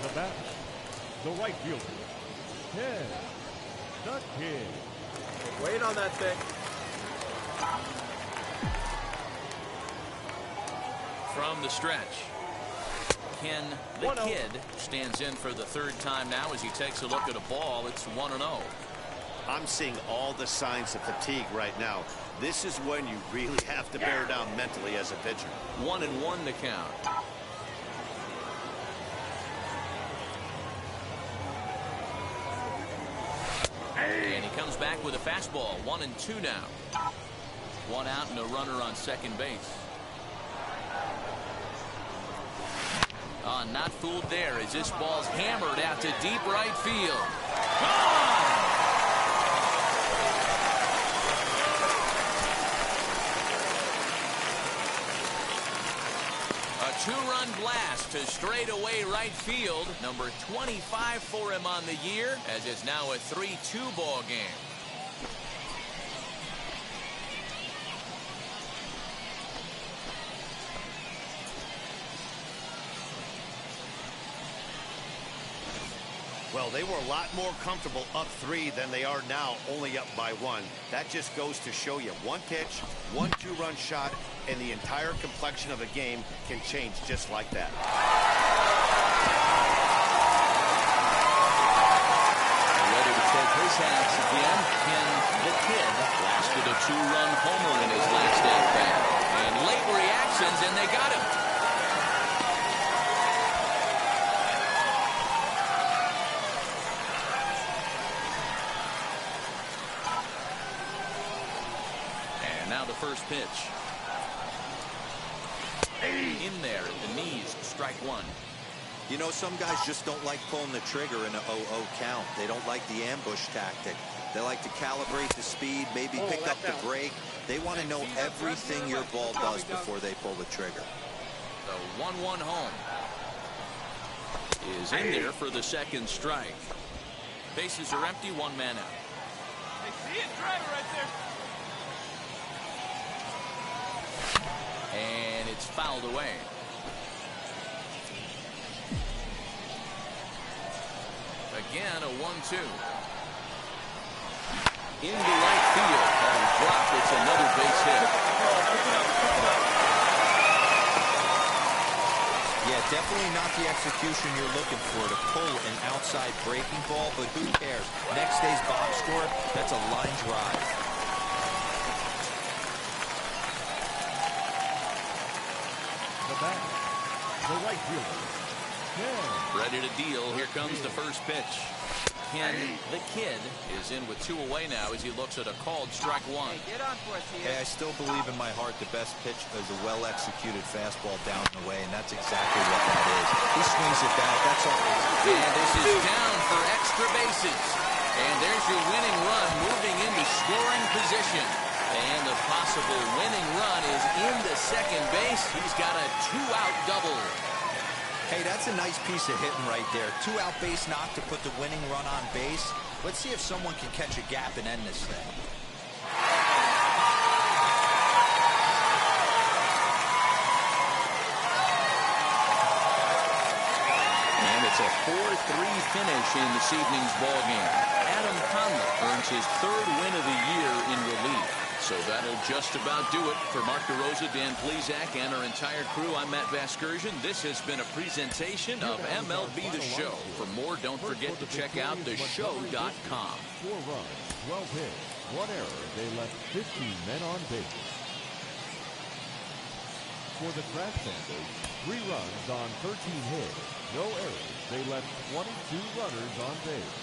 The bat, the right fielder, Ken the Kid. Wait on that thing. From the stretch, Ken the Kid stands in for the third time now as he takes a look at a ball. It's 1-0. I'm seeing all the signs of fatigue right now. This is when you really have to bear down mentally as a pitcher. 1-1 the count. And he comes back with a fastball. 1-2 now. One out and a runner on second base. Not fooled there as this ball's hammered out to deep right field. Gone! A 2-run blast to straightaway right field. Number 25 for him on the year, as it's now a 3-2 ball game. Well, they were a lot more comfortable up 3 than they are now, only up by 1. That just goes to show you one pitch, one 2-run shot, and the entire complexion of a game can change just like that. Ready to take his hats again. Ken the Kid lasted a 2-run homer in his last at-bat. And late reactions, and they got him. Now the first pitch. In there at the knees, strike 1. You know, some guys just don't like pulling the trigger in an 0-0 count. They don't like the ambush tactic. They like to calibrate the speed, maybe pick up the brake. They want to know everything your ball does before they pull the trigger. The 1-1 home is in there for the second strike. Bases are empty, one man out. Hey, see it, driver right there. And it's fouled away. Again, a 1-2. Into right field. And dropped. It's another base hit. Yeah, definitely not the execution you're looking for to pull an outside breaking ball, but who cares? Next day's box score, that's a line drive. The right fielder, Ken. Ready to deal. Here comes the first pitch. Ken the Kid is in with 2 away now as he looks at a called strike 1. Hey, get on for us here. Hey, I still believe in my heart the best pitch is a well-executed fastball down and away, and that's exactly what that is. He swings it back. That's all. And this is down for extra bases. And there's your winning run moving into scoring position. And the possible winning run is into second base. He's got a 2-out double. Hey, that's a nice piece of hitting right there. 2-out base knock to put the winning run on base. Let's see if someone can catch a gap and end this thing. And it's a 4-3 finish in this evening's ballgame. Adam Conley earns his 3rd win of the year in relief. So that'll just about do it for Mark DeRosa, Dan Plesac, and our entire crew. I'm Matt Vasgersian. This has been a presentation of MLB The Show. For more, don't forget to check out theshow.com. 4 runs, 12 hits, 1 error. They left 15 men on base. For the Trash Pandas, 3 runs on 13 hits, no errors. They left 22 runners on base.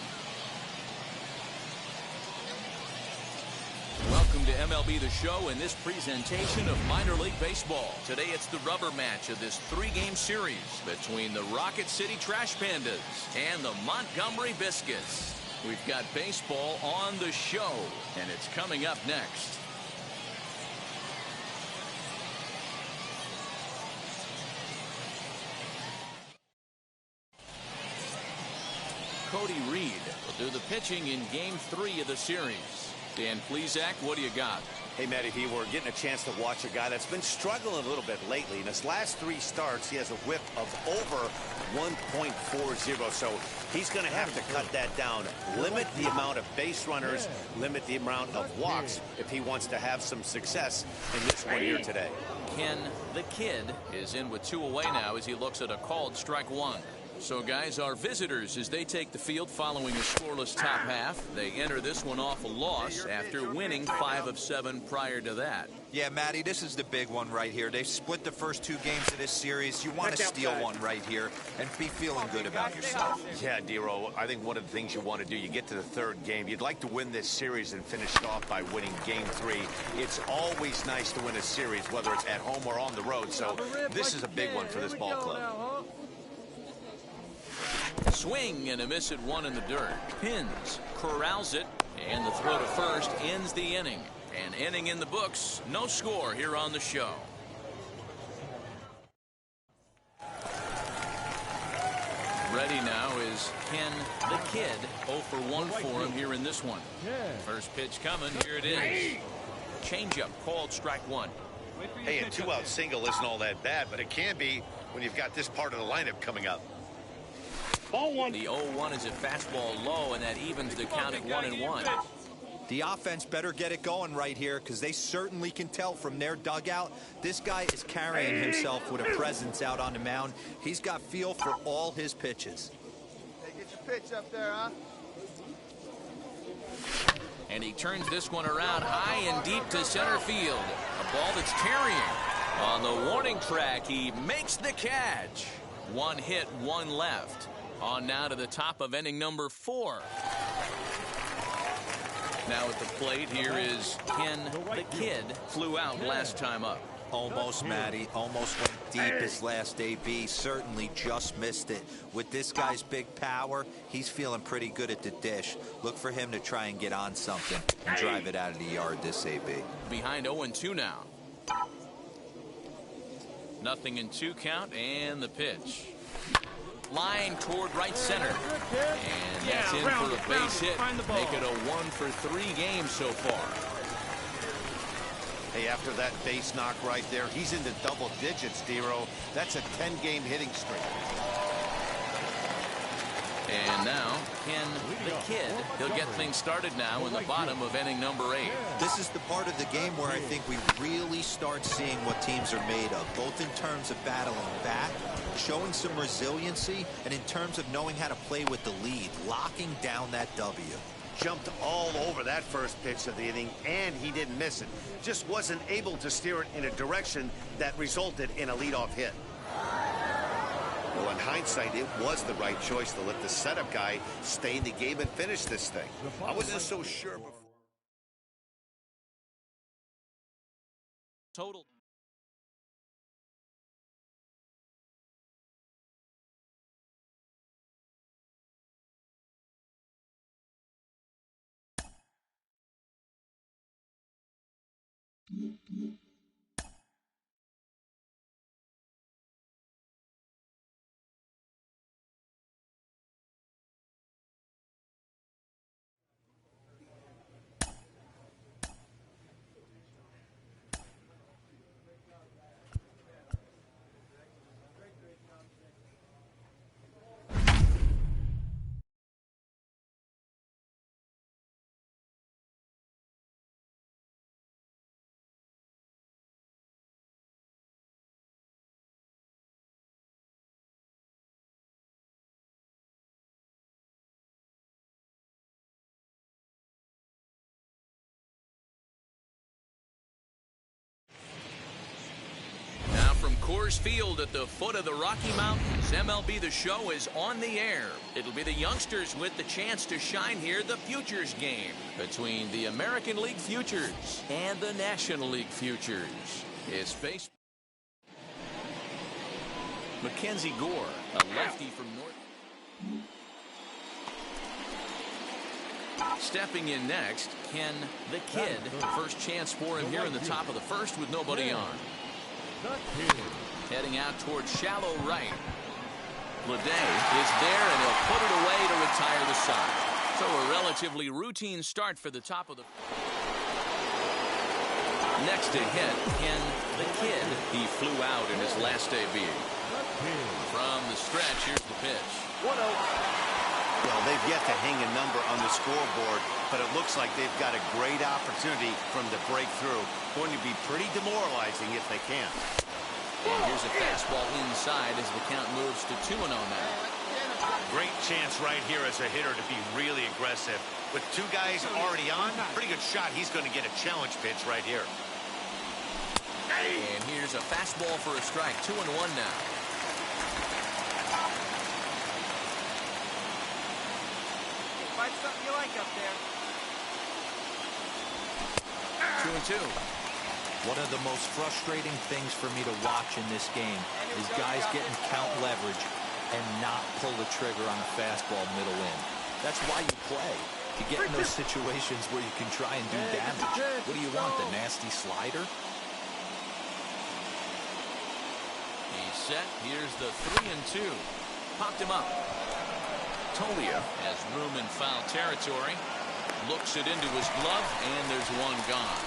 Welcome to MLB The Show in this presentation of minor league baseball. Today it's the rubber match of this 3-game series between the Rocket City Trash Pandas and the Montgomery Biscuits. We've got baseball on the show, and it's coming up next. Cody Reed will do the pitching in Game 3 of the series. Dan Plesac, what do you got? Hey, Matty V, we're getting a chance to watch a guy that's been struggling a little bit lately. In his last 3 starts, he has a whip of over 1.40, so he's going to have to cut that down, limit the amount of base runners, limit the amount of walks if he wants to have some success in this one here today. Ken, the kid, is in with 2 away now as he looks at a called strike 1. So, guys, our visitors, as they take the field following a scoreless top half, they enter this one off a loss after winning 5 of 7 prior to that. Yeah, Matty, this is the big one right here. They've split the first 2 games of this series. You want to steal one right here and be feeling good about yourself. Yeah, Dero, I think one of the things you want to do, you get to the 3rd game, you'd like to win this series and finish it off by winning Game 3. It's always nice to win a series, whether it's at home or on the road, so this is a big one for this ball club. Swing and a miss at 1 in the dirt. Pins, corrals it, and the throw to first ends the inning. An inning in the books, no score here on the show. Ready now is Ken the Kid. 0 for 1 for him here in this one. First pitch coming, here it is. Changeup called strike 1. Hey, a 2-out single isn't all that bad, but it can be when you've got this part of the lineup coming up. The 0-1 is a fastball low, and that evens the count at 1-1. The offense better get it going right here because they certainly can tell from their dugout. This guy is carrying himself with a presence out on the mound. He's got feel for all his pitches. Hey, get your pitch up there, huh? And he turns this one around high and deep to center field. A ball that's carrying. On the warning track, he makes the catch. 1 hit, 1 left. On now to the top of inning number 4. Now at the plate, here is Ken the Kid. Flew out last time up. Almost, Matty. Almost went deep his last AB. Certainly just missed it. With this guy's big power, he's feeling pretty good at the dish. Look for him to try and get on something and drive it out of the yard this AB. Behind 0-2 now. Nothing in 2 count, and the pitch. Line toward right center. And that's in for a base hit. Make it a 1 for 3 games so far. Hey, after that base knock right there, he's into double digits, Dero. That's a 10-game hitting streak. And now, Ken the Kid. He'll get things started now in the bottom of inning number 8. This is the part of the game where I think we really start seeing what teams are made of, both in terms of battling back, showing some resiliency, and in terms of knowing how to play with the lead, locking down that W. Jumped all over that first pitch of the inning, and he didn't miss it. Just wasn't able to steer it in a direction that resulted in a leadoff hit. Well, in hindsight, it was the right choice to let the setup guy stay in the game and finish this thing. I wasn't so sure before. Total. Coors Field at the foot of the Rocky Mountains. MLB The Show is on the air. It'll be the youngsters with the chance to shine here. The Futures game between the American League Futures and the National League Futures. It's based. Mackenzie Gore, a lefty from North. Stepping in next, Ken the Kid. First chance for him here in the top of the first with nobody on. Heading out towards shallow right. Leday is there, and he'll put it away to retire the side. So a relatively routine start for the top of the. Next to hit, Ken the Kid. He flew out in his last debut. From the stretch, here's the pitch. 1-0. Well, they've yet to hang a number on the scoreboard, but it looks like they've got a great opportunity from the breakthrough. Going to be pretty demoralizing if they can. And here's a fastball inside as the count moves to 2-0 now. Great chance right here as a hitter to be really aggressive. With two guys already on, pretty good shot. He's going to get a challenge pitch right here. And here's a fastball for a strike. 2-1 now. Find something you like up there. 2-2. One of the most frustrating things for me to watch in this game is guys getting count leverage and not pull the trigger on a fastball middle in. That's why you play, to get in those situations where you can try and do damage. What do you want, the nasty slider? He's set. Here's the 3-2. Popped him up. Tolia has room in foul territory. Looks it into his glove, and there's one gone.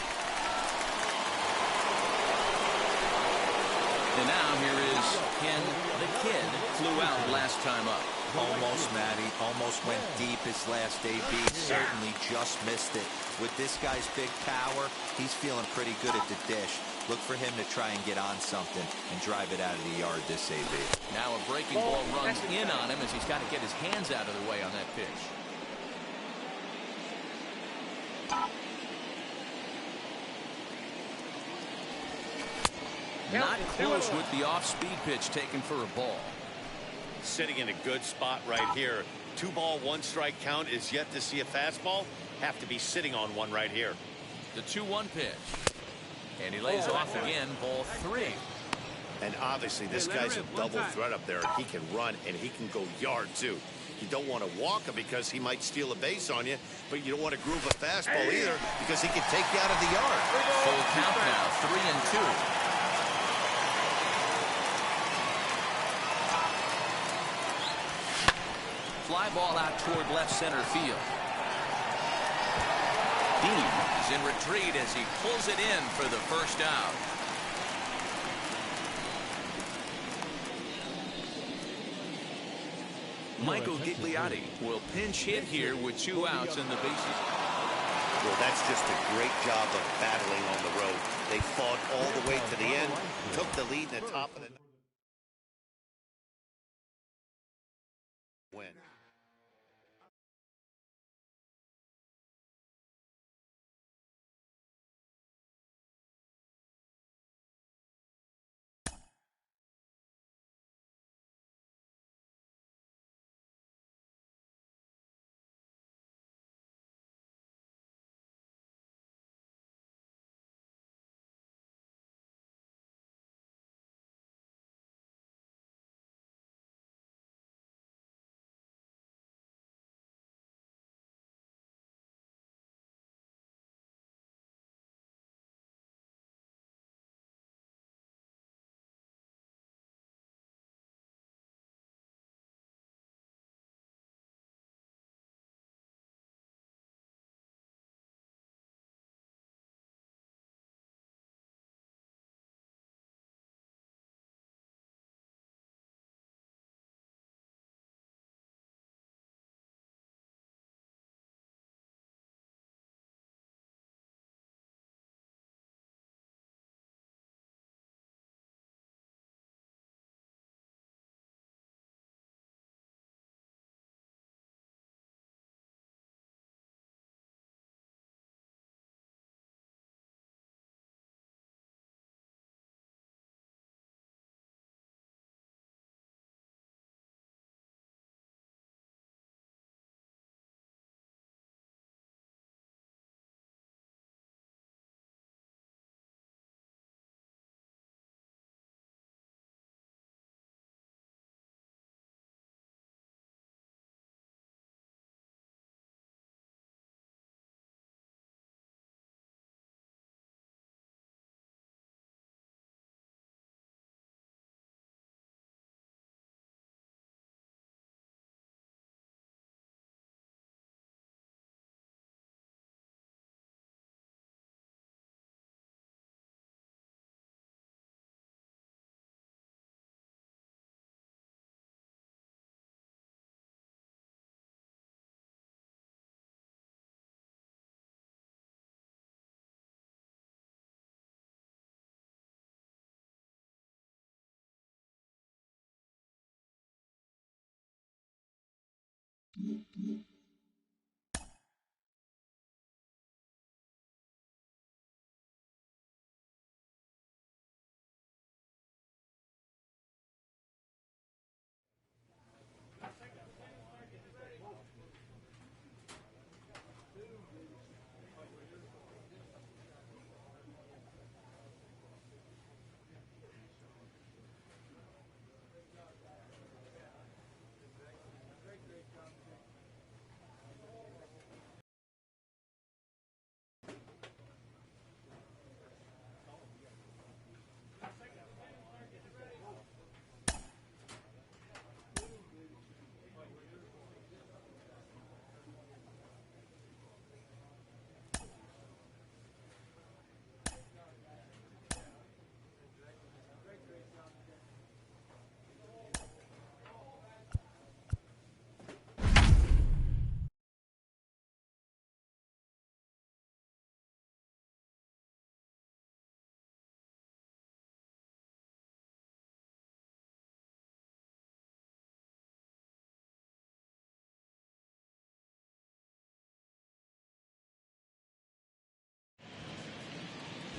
And now here is Ken the Kid. Flew out last time up. Almost, Matty. Almost went deep his last AB. Certainly just missed it. With this guy's big power, he's feeling pretty good at the dish. Look for him to try and get on something and drive it out of the yard this AB. Now a breaking ball runs in on him as he's got to get his hands out of the way on that pitch. Not close with the off-speed pitch taken for a ball. Sitting in a good spot right here. 2-ball, 1-strike count is yet to see a fastball. Have to be sitting on one right here. The 2-1 pitch. And he lays off again, ball 3. And obviously this guy's a double threat up there. He can run and he can go yard too. You don't want to walk him because he might steal a base on you, but you don't want to groove a fastball either because he can take you out of the yard. Full count now, 3-2. Fly ball out toward left center field. Dean is in retreat as he pulls it in for the first out. Michael Gigliotti will pinch hit here with 2 outs and the bases. Well, that's just a great job of battling on the road. They fought all the way to the end, took the lead in the top of the win.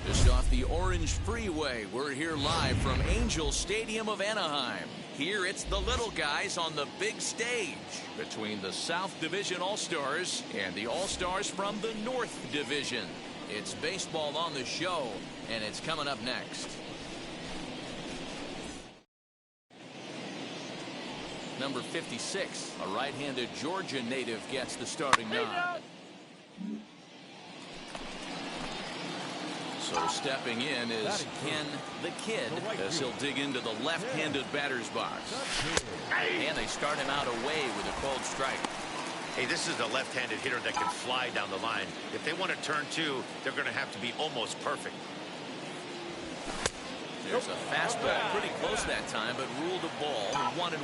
Just off the Orange Freeway, we're here live from Angel Stadium of Anaheim. Here it's the little guys on the big stage between the South Division All-Stars and the All-Stars from the North Division. It's baseball on the show, and it's coming up next. Number 56, a right-handed Georgia native, gets the starting nod. So stepping in is Ken the Kid as he'll dig into the left-handed batter's box. And they start him out away with a called strike. Hey, this is a left-handed hitter that can fly down the line. If they want to turn two, they're going to have to be almost perfect. There's a fastball pretty close that time, but ruled a ball 1-1.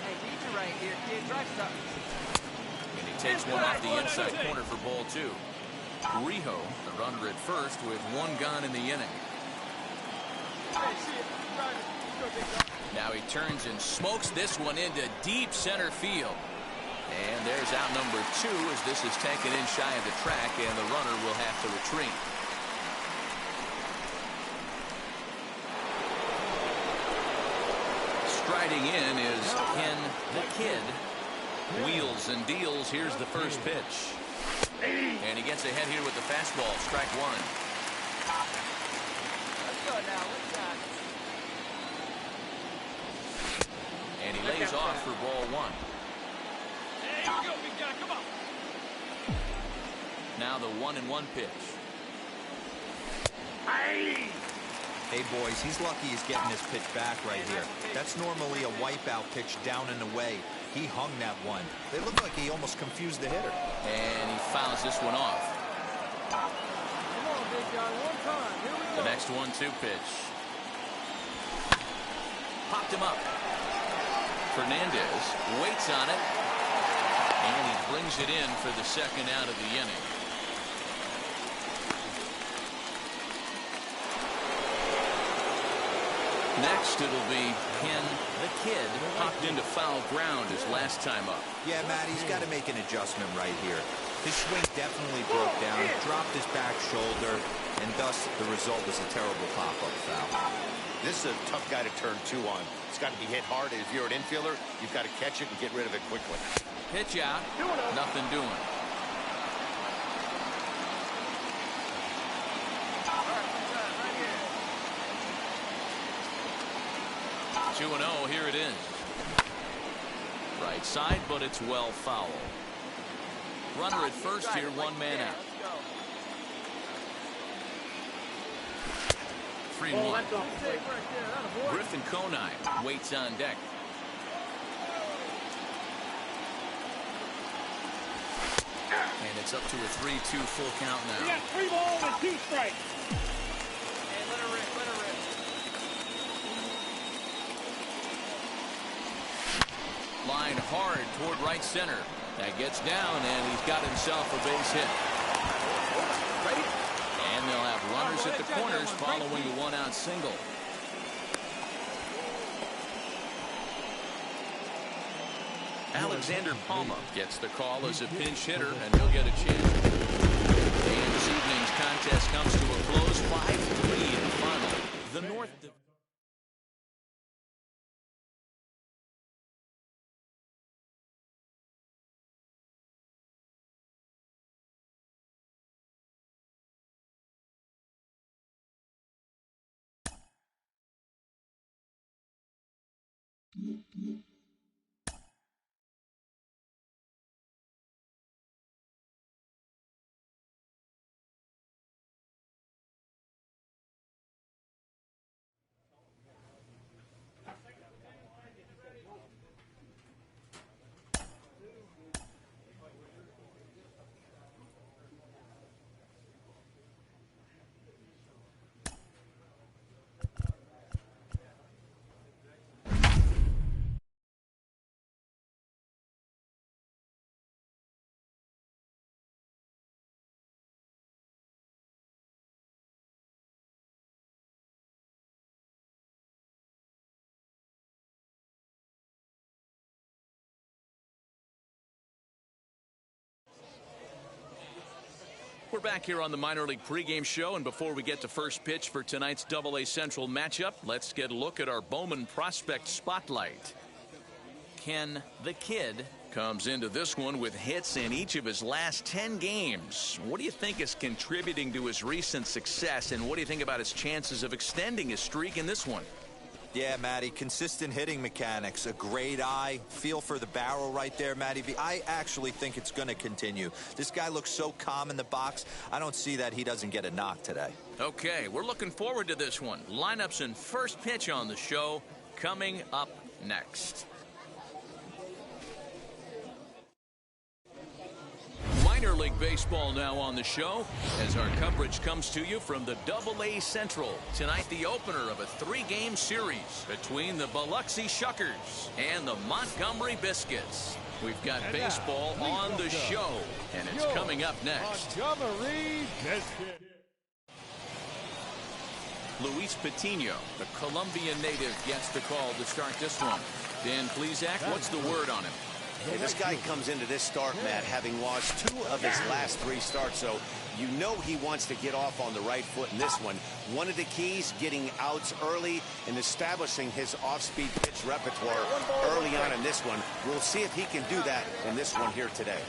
Hey, read your right here, kid. Drive something. And he takes one off the inside corner for ball 2. Rijo, the runner at first with one gone in the inning. Now he turns and smokes this one into deep center field. And there's out number 2 as this is taken in shy of the track, and the runner will have to retreat. Striding in is Ken the Kid. Wheels and deals. Here's the first pitch. And he gets ahead here with the fastball. Strike 1. Let's go now. What's that? And he lays off for ball 1. Hey, here we go, big guy. Come on. Now the 1-1 pitch. Hey, boys, he's lucky he's getting his pitch back right here. That's normally a wipeout pitch down and away. He hung that one. It looked like he almost confused the hitter. And he fouls this one off. Come on, big guy. One time. Here we go. The next 1-2 pitch. Popped him up. Fernandez waits on it. And he brings it in for the second out of the inning. Next, it'll be Ken the Kid, popped into foul ground his last time up. Yeah, Matt, he's got to make an adjustment right here. His swing definitely broke down, dropped his back shoulder, and thus the result was a terrible pop-up foul. This is a tough guy to turn two on. It's got to be hit hard, and if you're an infielder, you've got to catch it and get rid of it quickly. Pitch out, nothing doing. 2-0, here it is. Right side, but it's well foul. Runner at first here, one man out. 3-1. Griffin Conine waits on deck. And it's up to a 3-2 full count now. We got 3 balls and 2 strikes. Hey, let her rip, let her rip. Line hard toward right center. That gets down, and he's got himself a base hit. And they'll have runners at the corners following a 1-out single. Alexander Palma gets the call as a pinch hitter, and he'll get a chance. And this evening's contest comes to a close, 5-3 in the final. The North. We're back here on the minor league pregame show, and before we get to first pitch for tonight's AA Central matchup, let's get a look at our Bowman prospect spotlight. Ken the Kid comes into this one with hits in each of his last 10 games. What do you think is contributing to his recent success, and what do you think about his chances of extending his streak in this one? Yeah, Matty, consistent hitting mechanics, a great eye, feel for the barrel right there, Matty. I actually think it's going to continue. This guy looks so calm in the box. I don't see that he doesn't get a knock today. Okay, we're looking forward to this one. Lineups and first pitch on the show coming up next. Minor League Baseball now on the show as our coverage comes to you from the AA Central. Tonight, the opener of a 3-game series between the Biloxi Shuckers and the Montgomery Biscuits. We've got baseball on the show, and it's coming up next. Montgomery Biscuits. Luis Patino, the Colombian native, gets the call to start this one. Dan Plesac, what's the word on him? Hey, this guy comes into this start, Matt, having lost 2 of his last 3 starts, so you know he wants to get off on the right foot in this one. One of the keys, getting outs early and establishing his off-speed pitch repertoire early on in this one. We'll see if he can do that in this one here today.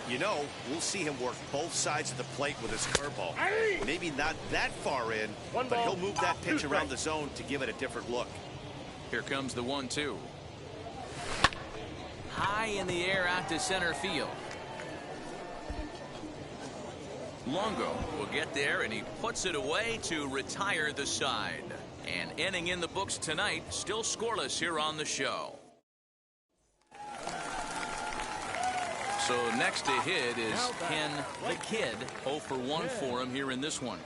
You know, we'll see him work both sides of the plate with his curveball. Maybe not that far in, but he'll move that pitch around the zone to give it a different look. Here comes the 1-2. High in the air out to center field. Longo will get there, and he puts it away to retire the side. An inning in the books tonight, still scoreless here on the show. So next to hit is Ken the Kid. 0 for 1 for him here in this one.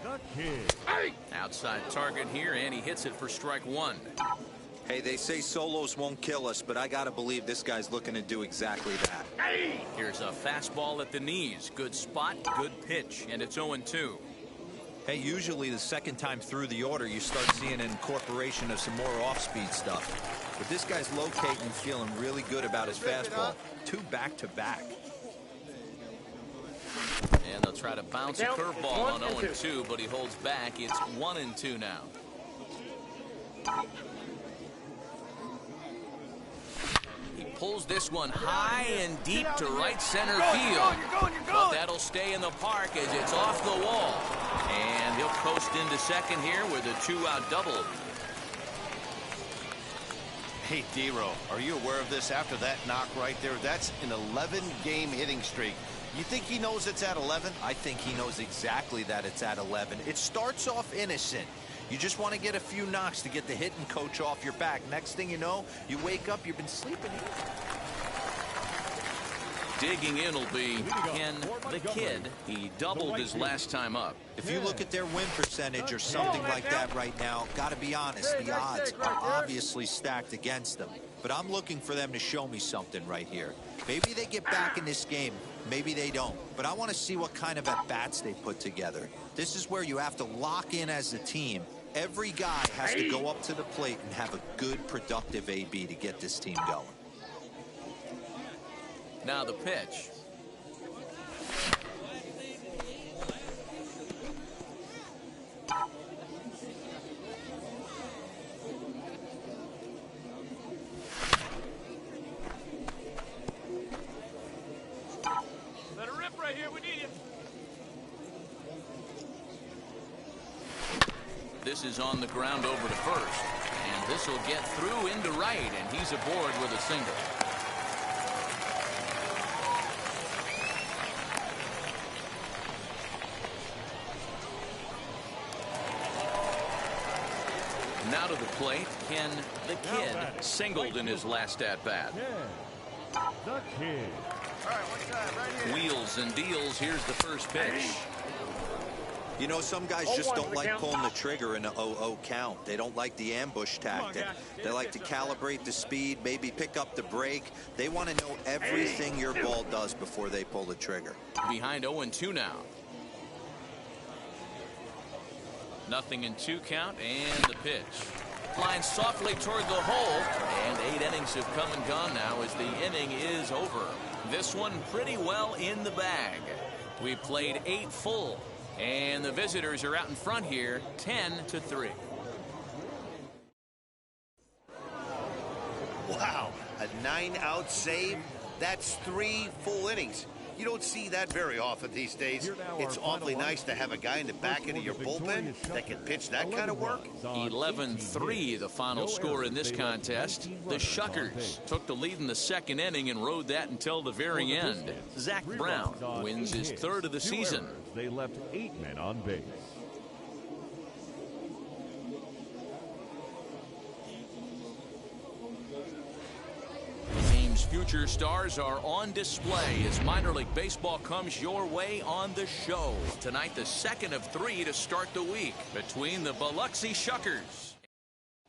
Outside target here, and he hits it for strike 1. Hey, they say solos won't kill us, but I got to believe this guy's looking to do exactly that. Here's a fastball at the knees. Good spot, good pitch, and it's 0-2. Hey, usually the second time through the order, you start seeing an incorporation of some more off-speed stuff. But this guy's locating and feeling really good about his fastball. 2 back-to-back. And they'll try to bounce a curveball on 0-2, but he holds back. It's 1-2 now. Pulls this one high and deep to right center field. But that'll stay in the park as it's off the wall. And he'll coast into second here with a 2-out double. Hey, D-Row, are you aware of this after that knock right there? That's an 11-game hitting streak. You think he knows it's at 11? I think he knows exactly that it's at 11. It starts off innocent. You just want to get a few knocks to get the hitting coach off your back. Next thing you know, you wake up, you've been sleeping. Digging in will be Ken the Kid. He doubled his last time up. If you look at their win percentage or something like that right now, got to be honest, the odds are obviously stacked against them. But I'm looking for them to show me something right here. Maybe they get back in this game. Maybe they don't. But I want to see what kind of at-bats they put together. This is where you have to lock in as a team. Every guy has to go up to the plate and have a good, productive AB to get this team going. Now the pitch. Let her rip right here. We need you. This is on the ground over to first. And this will get through into right, and he's aboard with a single. Now to the plate, Ken the Kid singled in his last at-bat. The Kid. All right, one time, right here. Wheels and deals. Here's the first pitch. You know, some guys just don't like pulling the trigger in an 0-0 count. They don't like the ambush tactic. They like to calibrate the speed, maybe pick up the break. They want to know everything your ball does before they pull the trigger. Behind 0-2 now. Nothing in 2 count, and the pitch. Flying softly toward the hole, and 8 innings have come and gone now as the inning is over. This one pretty well in the bag. We played 8 full. And the visitors are out in front here, 10-3. Wow, a 9-out save? That's 3 full innings. You don't see that very often these days. It's awfully nice to have a guy in the back end of your bullpen that can pitch that kind of work. 11-3, the final score in this contest. The Shuckers took the lead in the 2nd inning and rode that until the very end. Zach Brown wins his 3rd of the season. They left 8 men on base. Future stars are on display as minor league baseball comes your way on the show. Tonight, the 2nd of 3 to start the week between the Biloxi Shuckers.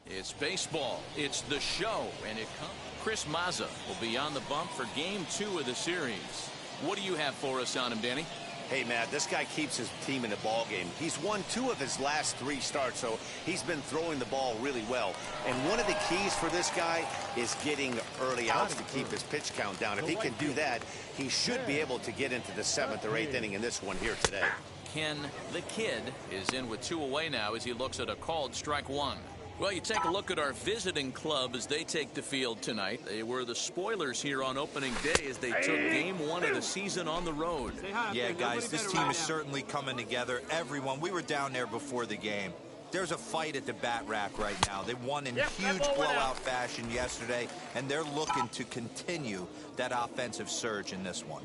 It's baseball. It's the show, and it comes. Chris Mazza will be on the bump for Game 2 of the series. What do you have for us on him, Danny? Hey, Matt, this guy keeps his team in the ball game. He's won 2 of his last 3 starts, so he's been throwing the ball really well. And one of the keys for this guy is getting early outs to keep his pitch count down. If he can do that, he should be able to get into the 7th or 8th inning in this one here today. Ken the Kid is in with 2 away now as he looks at a called strike 1. Well, you take a look at our visiting club as they take the field tonight. They were the spoilers here on opening day as they took Game 1 of the season on the road. Yeah, guys, this team is certainly coming together. Everyone, we were down there before the game. There's a fight at the bat rack right now. They won in huge blowout fashion yesterday, and they're looking to continue that offensive surge in this one.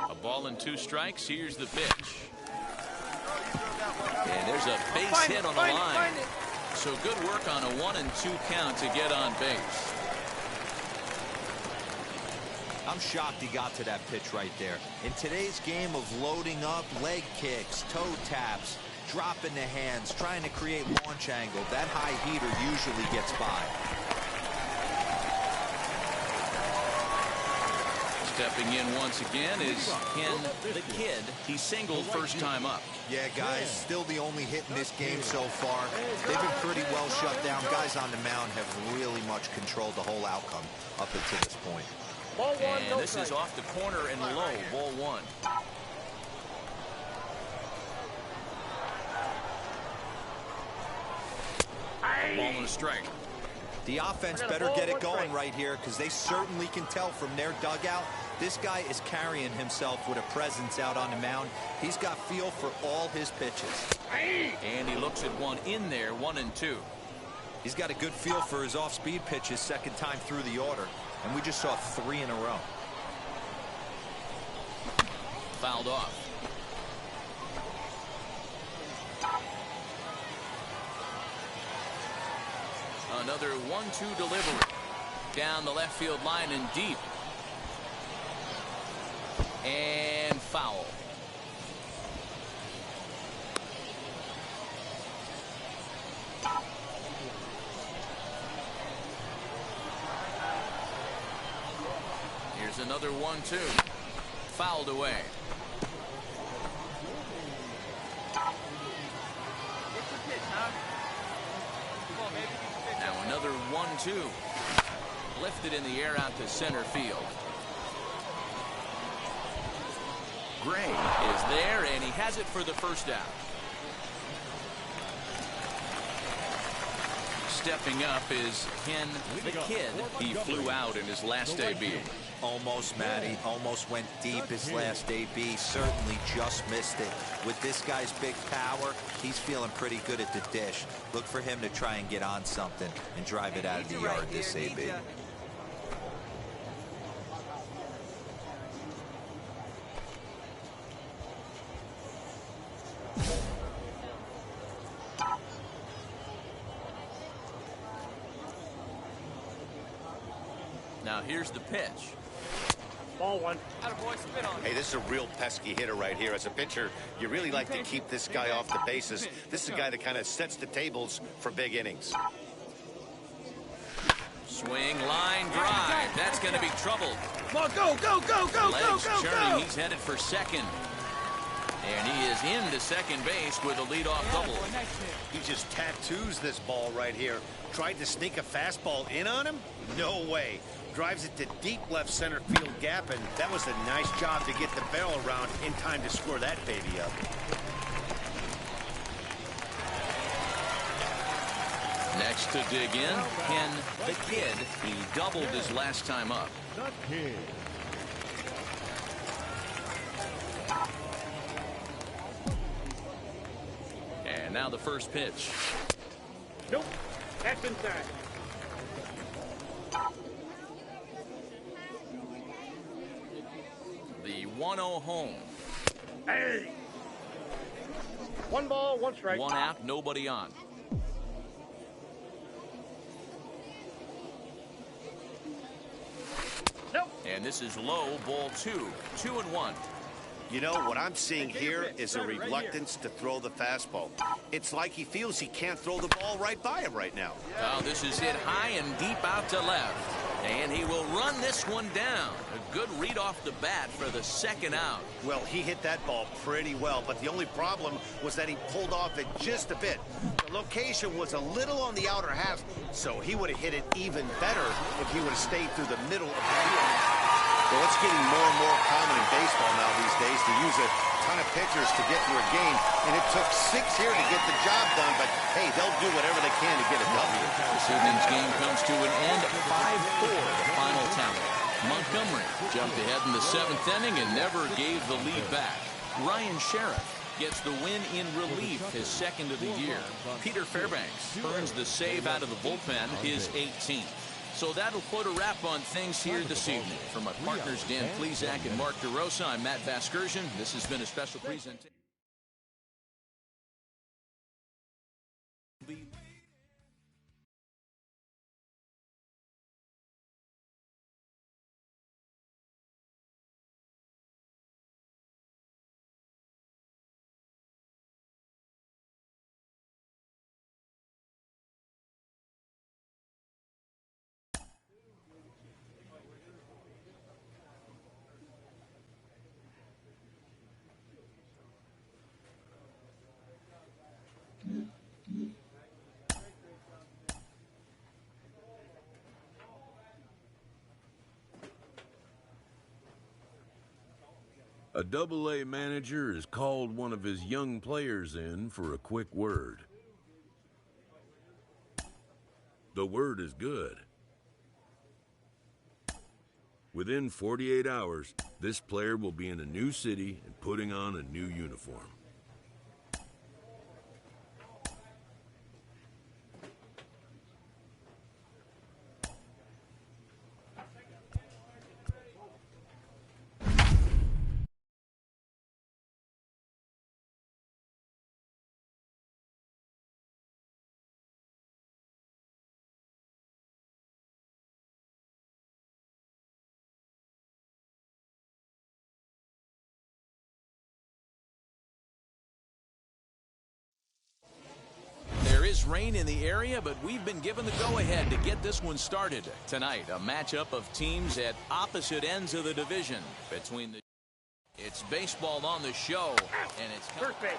A ball and 2 strikes. Here's the pitch. And there's a base hit on the line. So good work on a 1-2 count to get on base. I'm shocked he got to that pitch right there. In today's game of loading up, leg kicks, toe taps, dropping the hands, trying to create launch angle, that high heater usually gets by. Stepping in once again is Ken the Kid. He singled first time up. Yeah, guys, still the only hit in this game so far. They've been pretty well shut down. Guys on the mound have really much controlled the whole outcome up until this point. And this is off the corner and low, ball 1. Ball and a strike. The offense better get it going right here because they certainly can tell from their dugout. This guy is carrying himself with a presence out on the mound. He's got feel for all his pitches. And he looks at one in there, 1-2. He's got a good feel for his off-speed pitches 2nd time through the order. And we just saw 3 in a row. Fouled off. Another 1-2 delivery. Down the left field line and deep. And foul. Here's another 1-2. Fouled away. Now another 1-2. Lifted in the air out to center field. Gray is there, and he has it for the first down. Stepping up is Ken the Kid. He flew out in his last AB. Almost, Matty. Almost went deep his last AB. Certainly just missed it. With this guy's big power, he's feeling pretty good at the dish. Look for him to try and get on something and drive it out of the yard this AB. Now here's the pitch. Ball one. Hey, this is a real pesky hitter right here. As a pitcher, you really like to keep this guy off the bases. This is a guy that kind of sets the tables for big innings. Swing, line, drive. That's going to be trouble. Come on, go, go, go, go, Legs go, go, turning. go. He's headed for second. And he is into second base with a leadoff double. He just tattoos this ball right here. Tried to sneak a fastball in on him? No way. Drives it to deep left center field gap, and that was a nice job to get the barrel around in time to score that baby up. Next to dig in, Ken the Kid. He doubled his last time up. The Kid. And now the first pitch. Nope. That's inside. The 1-0 home. Hey. One ball, one strike. One out, nobody on. Nope. And this is low, ball 2. 2-1. You know, what I'm seeing here is a reluctance to throw the fastball. It's like he feels he can't throw the ball right by him right now. Oh, this is hit high and deep out to left. And he will run this one down. A good read off the bat for the second out. Well, he hit that ball pretty well, but the only problem was that he pulled off it just a bit. The location was a little on the outer half, so he would have hit it even better if he would have stayed through the middle of the field. Well, it's getting more and more common in baseball now these days to use a ton of pitchers to get through a game, and it took 6 here to get the job done, but hey, they'll do whatever they can to get a W. This evening's game comes to an end. 5-4, the final tally. Montgomery jumped ahead in the 7th inning and never gave the lead back. Ryan Sheriff gets the win in relief, his second of the year. Peter Fairbanks earns the save out of the bullpen, his 18th. So that'll put a wrap on things here this evening. For my partners Dan Plesac and Mark DeRosa, I'm Matt Vasgersian. This has been a special presentation. A Double-A manager has called one of his young players in for a quick word. The word is good. Within 48 hours, this player will be in a new city and putting on a new uniform. Rain in the area, but we've been given the go-ahead to get this one started. Tonight, a matchup of teams at opposite ends of the division between the... It's baseball on the show, and it's... First base.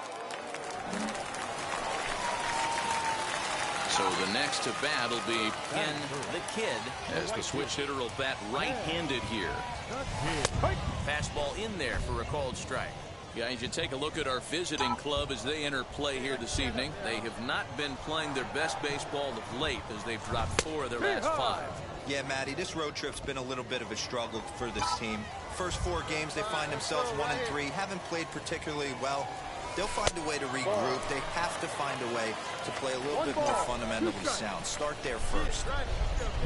So the next to bat will be Ken the Kid, as the switch hitter will bat right-handed here. Fastball in there for a called strike. Guys, you take a look at our visiting club as they enter play here this evening. They have not been playing their best baseball of late as they've dropped 4 of their last 5. Yeah, Matty, this road trip's been a little bit of a struggle for this team. First 4 games, they find themselves 1-3, haven't played particularly well. They'll find a way to regroup. They have to find a way to play a little bit more fundamentally sound. Start there first.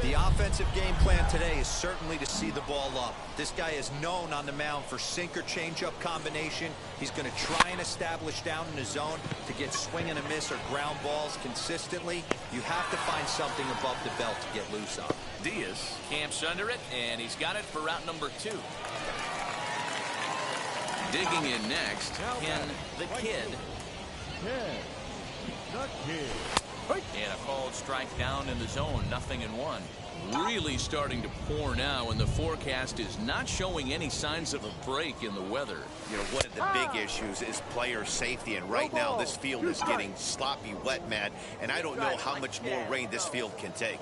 The offensive game plan today is certainly to see the ball up. This guy is known on the mound for sinker changeup combination. He's going to try and establish down in the zone to get swing and a miss or ground balls consistently. You have to find something above the belt to get loose on. Diaz camps under it, and he's got it for route number 2. Digging in next, Ken the Kid. And a called strike down in the zone, 0-1. Really starting to pour now, and the forecast is not showing any signs of a break in the weather. You know, one of the big issues is player safety, and right now this field is getting sloppy wet, Matt, and I don't know how much more rain this field can take.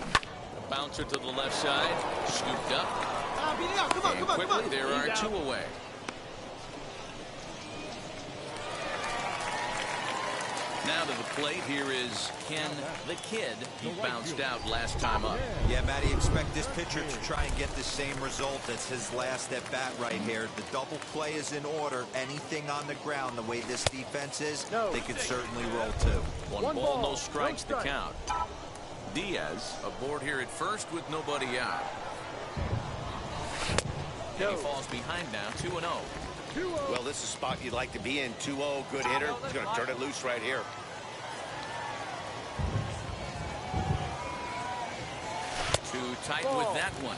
A bouncer to the left side, scooped up. And quickly, there are 2 away. Now to the plate, here is Ken the Kid. He bounced out last time up. Yeah, Matty, expect this pitcher to try and get the same result as his last at bat right here. The double play is in order. Anything on the ground, the way this defense is, they could certainly roll 2. 1 ball, no strikes to count. Diaz aboard here at first with nobody out. And he falls behind now, 2-0. Well, this is a spot you'd like to be in. 2-0, good hitter. He's going to turn it loose right here. Too tight with that one.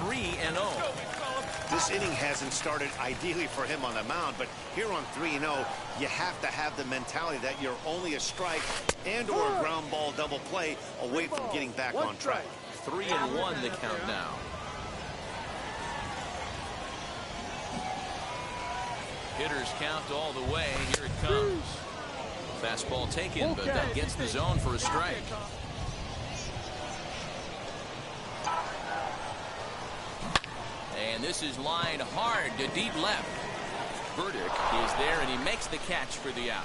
3-0. This inning hasn't started ideally for him on the mound, but here on 3-0, you have to have the mentality that you're only a strike and or a ground ball double play away from getting back on track. 3-1 the count now. Hitters count all the way. Here it comes. Fastball taken, but that gets the zone for a strike. And this is lined hard to deep left. Burdick is there, and he makes the catch for the out.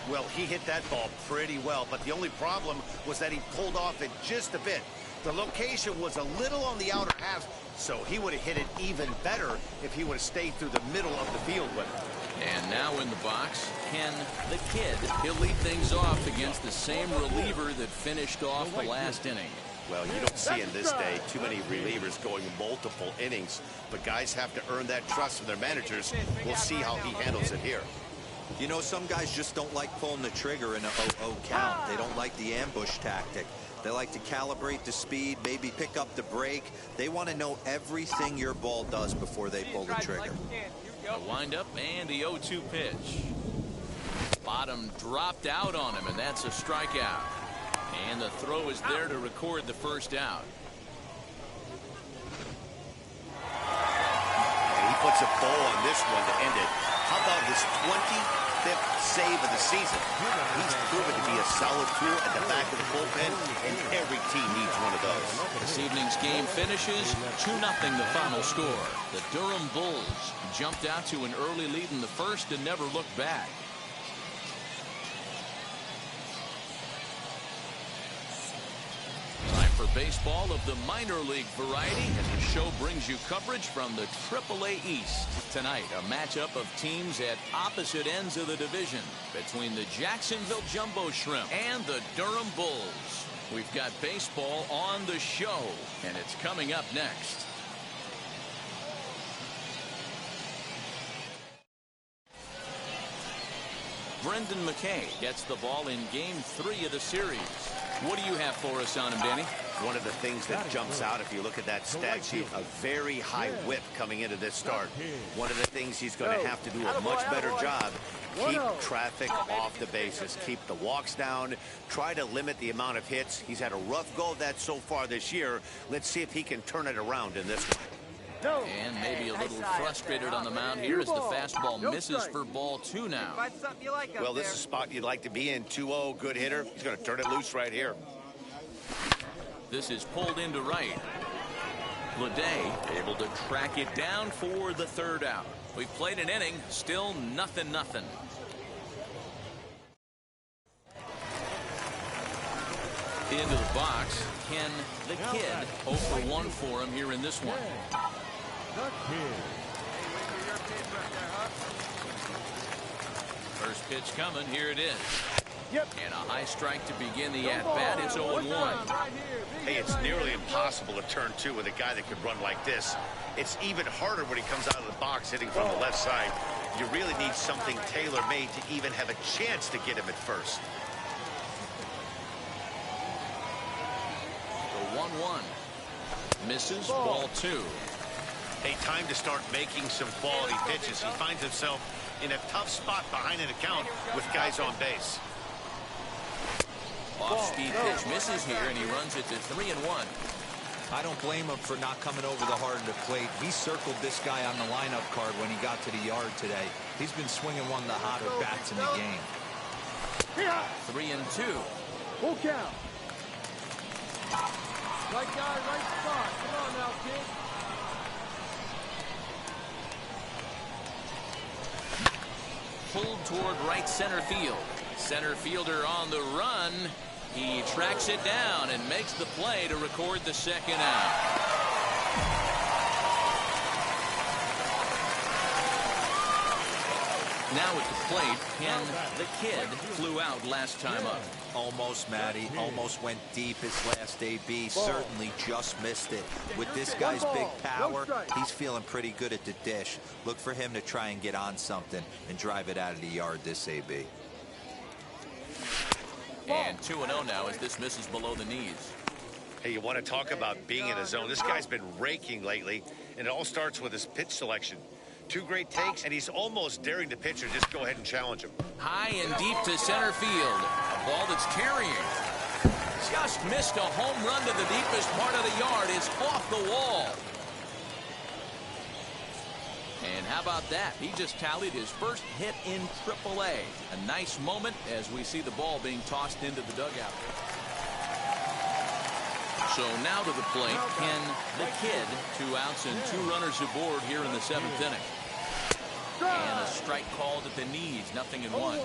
Well, he hit that ball pretty well, but the only problem was that he pulled off it just a bit. The location was a little on the outer half, so he would have hit it even better if he would have stayed through the middle of the field with it. And now in the box, Ken the Kid. He'll lead things off against the same reliever that finished off the last inning. Well, you don't see in this day too many relievers going multiple innings, but guys have to earn that trust from their managers. We'll see how he handles it here. You know, some guys just don't like pulling the trigger in a 0-0 count. They don't like the ambush tactic. They like to calibrate the speed, maybe pick up the brake. They want to know everything your ball does before they pull the trigger. A windup and the 0-2 pitch. Bottom dropped out on him, and that's a strikeout. And the throw is there to record the first out. And he puts a bow on this one to end it. How about his 25th save of the season? He's proven to be a solid tool at the back of the bullpen, and every team needs one of those. This evening's game finishes 2-0 the final score. The Durham Bulls jumped out to an early lead in the first and never looked back. Time for baseball of the minor league variety, as the show brings you coverage from the AAA East. Tonight, a matchup of teams at opposite ends of the division between the Jacksonville Jumbo Shrimp and the Durham Bulls. We've got baseball on the show, and it's coming up next. Brendan McKay gets the ball in Game 3 of the series. What do you have for us on him, Danny? One of the things that jumps out if you look at that stat sheet, a very high whip coming into this start. One of the things he's going to have to do a much better job, keep traffic off the bases, keep the walks down, try to limit the amount of hits. He's had a rough go of that so far this year. Let's see if he can turn it around in this one. And maybe a little frustrated on the mound here as the fastball misses for ball 2 now. Well, this is a spot you'd like to be in. 2-0, good hitter. He's going to turn it loose right here. This is pulled into right. Leday able to track it down for the 3rd out. We've played an inning, still nothing. Into the box, Ken the Kid, 0 for 1 for him here in this one. The Kid. First pitch coming, here it is. And a high strike to begin the at-bat. It's 0-1. Hey, it's nearly impossible to turn 2 with a guy that could run like this. It's even harder when he comes out of the box hitting from the left side. You really need something tailor-made to even have a chance to get him at first. The 1-1. Misses, ball 2. Hey, time to start making some quality pitches. He finds himself in a tough spot behind an account with guys on base. Off-speed pitch misses here, and he runs it to 3-1. I don't blame him for not coming over the heart of the plate. He circled this guy on the lineup card when he got to the yard today. He's been swinging one of the hotter bats in the game. 3-2. Full count. Right guy, right spot. Come on now, kid. Pulled toward right center field. Center fielder on the run. He tracks it down and makes the play to record the 2nd out. Now at the plate, Ken the Kid flew out last time up. Almost, Matty. Almost went deep his last AB. Certainly just missed it. With this guy's big power, he's feeling pretty good at the dish. Look for him to try and get on something and drive it out of the yard this AB. And 2-0 now as this misses below the knees. Hey, you want to talk about being in a zone. This guy's been raking lately, and it all starts with his pitch selection. 2 great takes, and he's almost daring the pitcher just go ahead and challenge him. High and deep to center field. A ball that's carrying. Just missed a home run to the deepest part of the yard. It's off the wall. And how about that? He just tallied his first hit in AAA. A nice moment as we see the ball being tossed into the dugout. So now to the plate, Ken the Kid. 2 outs and 2 runners aboard here in the 7th inning. And a strike called at the knees, 0-1.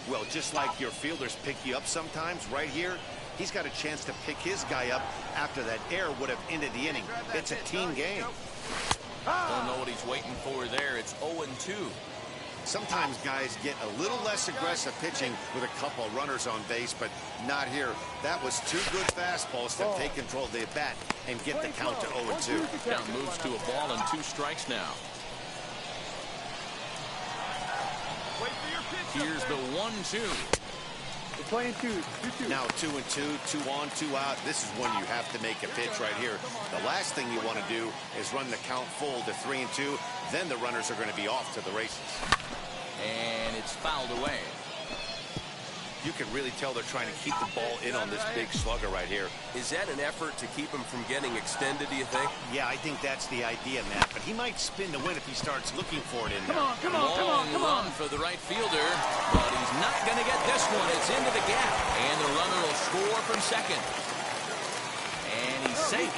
Well, just like your fielders pick you up sometimes, right here, he's got a chance to pick his guy up after that error would have ended the inning. It's a team game. Don't know what he's waiting for there. It's 0-2. Sometimes guys get a little less aggressive pitching with a couple of runners on base, but not here. That was 2 good fastballs to take control of the at-bat and get the count to 0-2. Count moves to a ball and 2 strikes now. Here's the 1-2. We're playing 2-2. Now 2-2, 2 on, 2 out. This is when you have to make a pitch right here. The last thing you want to do is run the count full to 3-2. Then the runners are going to be off to the races. And it's fouled away. You can really tell they're trying to keep the ball in on this big slugger right here. Is that an effort to keep him from getting extended, do you think? Yeah, I think that's the idea, Matt. But he might spin the win if he starts looking for it in there. Long run for the right fielder, but he's not going to get this one. It's into the gap, and the runner will score from second. And he's safe.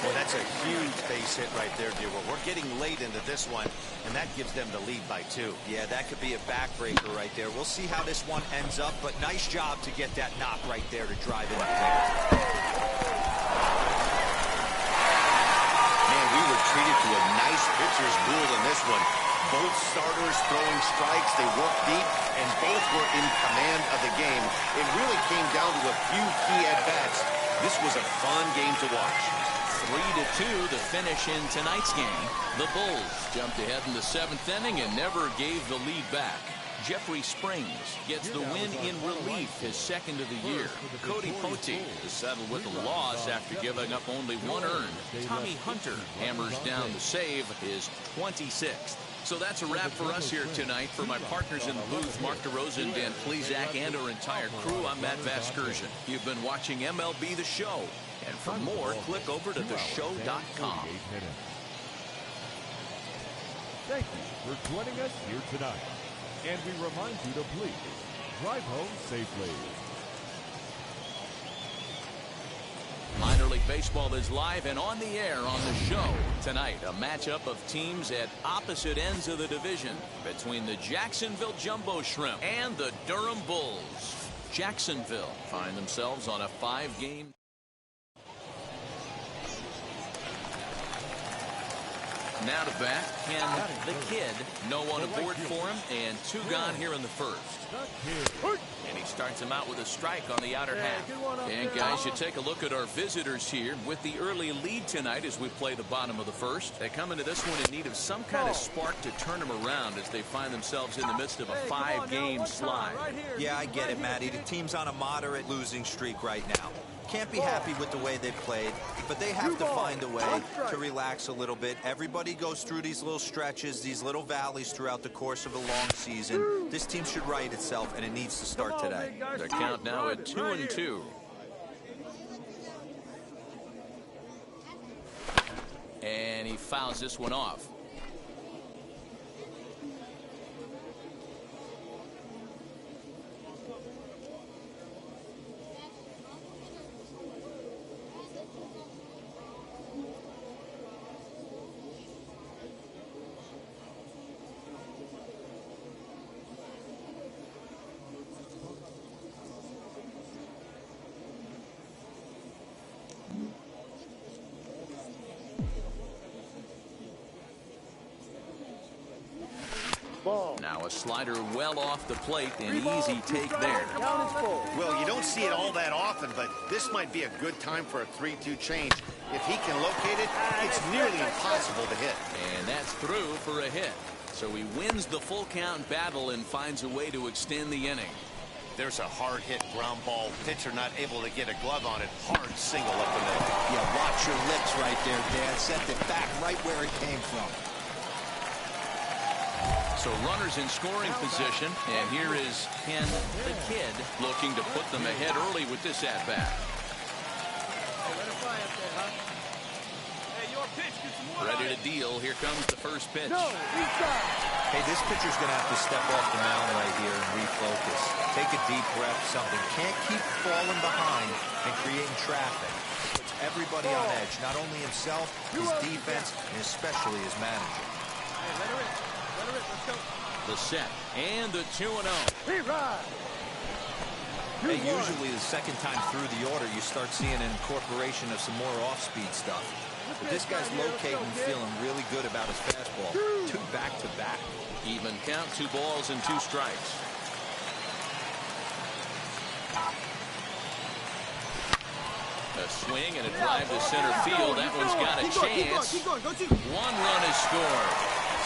Well, that's a huge base hit right there, Dewar. We're getting late into this one, and that gives them the lead by 2. Yeah, that could be a backbreaker right there. We'll see how this one ends up, but nice job to get that knock right there to drive in the plate. Man, we were treated to a nice pitcher's duel in this one. Both starters throwing strikes. They worked deep, and both were in command of the game. It really came down to a few key at-bats. This was a fun game to watch. 3-2 the finish in tonight's game. The Bulls jumped ahead in the 7th inning and never gave the lead back. Jeffrey Springs gets the win in relief, his 2nd of the year. Cody Potee is settled with a loss after giving up only 1 earned. Tommy Hunter hammers down the save, his 26th. So that's a wrap for us here tonight. For my partners in the booth, Mark DeRosa, Dan Plezak, and our entire crew, I'm Matt Vasgersian. You've been watching MLB The Show. And for more, click over to theshow.com. Thank you for joining us here tonight. And we remind you to please drive home safely. Minor League Baseball is live and on the air on the show. Tonight, a matchup of teams at opposite ends of the division between the Jacksonville Jumbo Shrimp and the Durham Bulls. Jacksonville find themselves on a 5-game. Now to bat, Ken the Kid. No one aboard for him, and 2 gone here in the first. And he starts him out with a strike on the outer half. And guys, you take a look at our visitors here with the early lead tonight as we play the bottom of the first. They come into this one in need of some kind of spark to turn them around as they find themselves in the midst of a 5-game slide. Yeah, I get it, Matty. The team's on a moderate losing streak right now. Can't be happy with the way they've played, but they have to find a way to relax a little bit. Everybody goes through these little stretches, these little valleys throughout the course of a long season. This team should right itself, and it needs to start today. The count now at 2-2. And he fouls this one off. Now a slider well off the plate, an easy take there. Well, you don't see it all that often, but this might be a good time for a 3-2 change. If he can locate it, it's nearly impossible to hit. And that's through for a hit. So he wins the full count battle and finds a way to extend the inning. There's a hard hit ground ball. Pitcher not able to get a glove on it. Hard single up the middle. Yeah, watch your lips right there, Dan. Sent it back right where it came from. So runners in scoring position, and here is Ken the Kid looking to put them ahead early with this at-bat. Ready to deal. Here comes the first pitch. Hey, this pitcher's going to have to step off the mound right here and refocus. Take a deep breath, something. Can't keep falling behind and creating traffic. It puts everybody on edge, not only himself, his defense, and especially his manager. The set and the 2-0. Hey, usually the second time through the order, you start seeing an incorporation of some more off-speed stuff. But this guy's locating, feeling really good about his fastball. 2 back-to-back. Even count, 2 balls and 2 strikes. A swing and a drive to center field. That one's got a chance. 1 run is scored.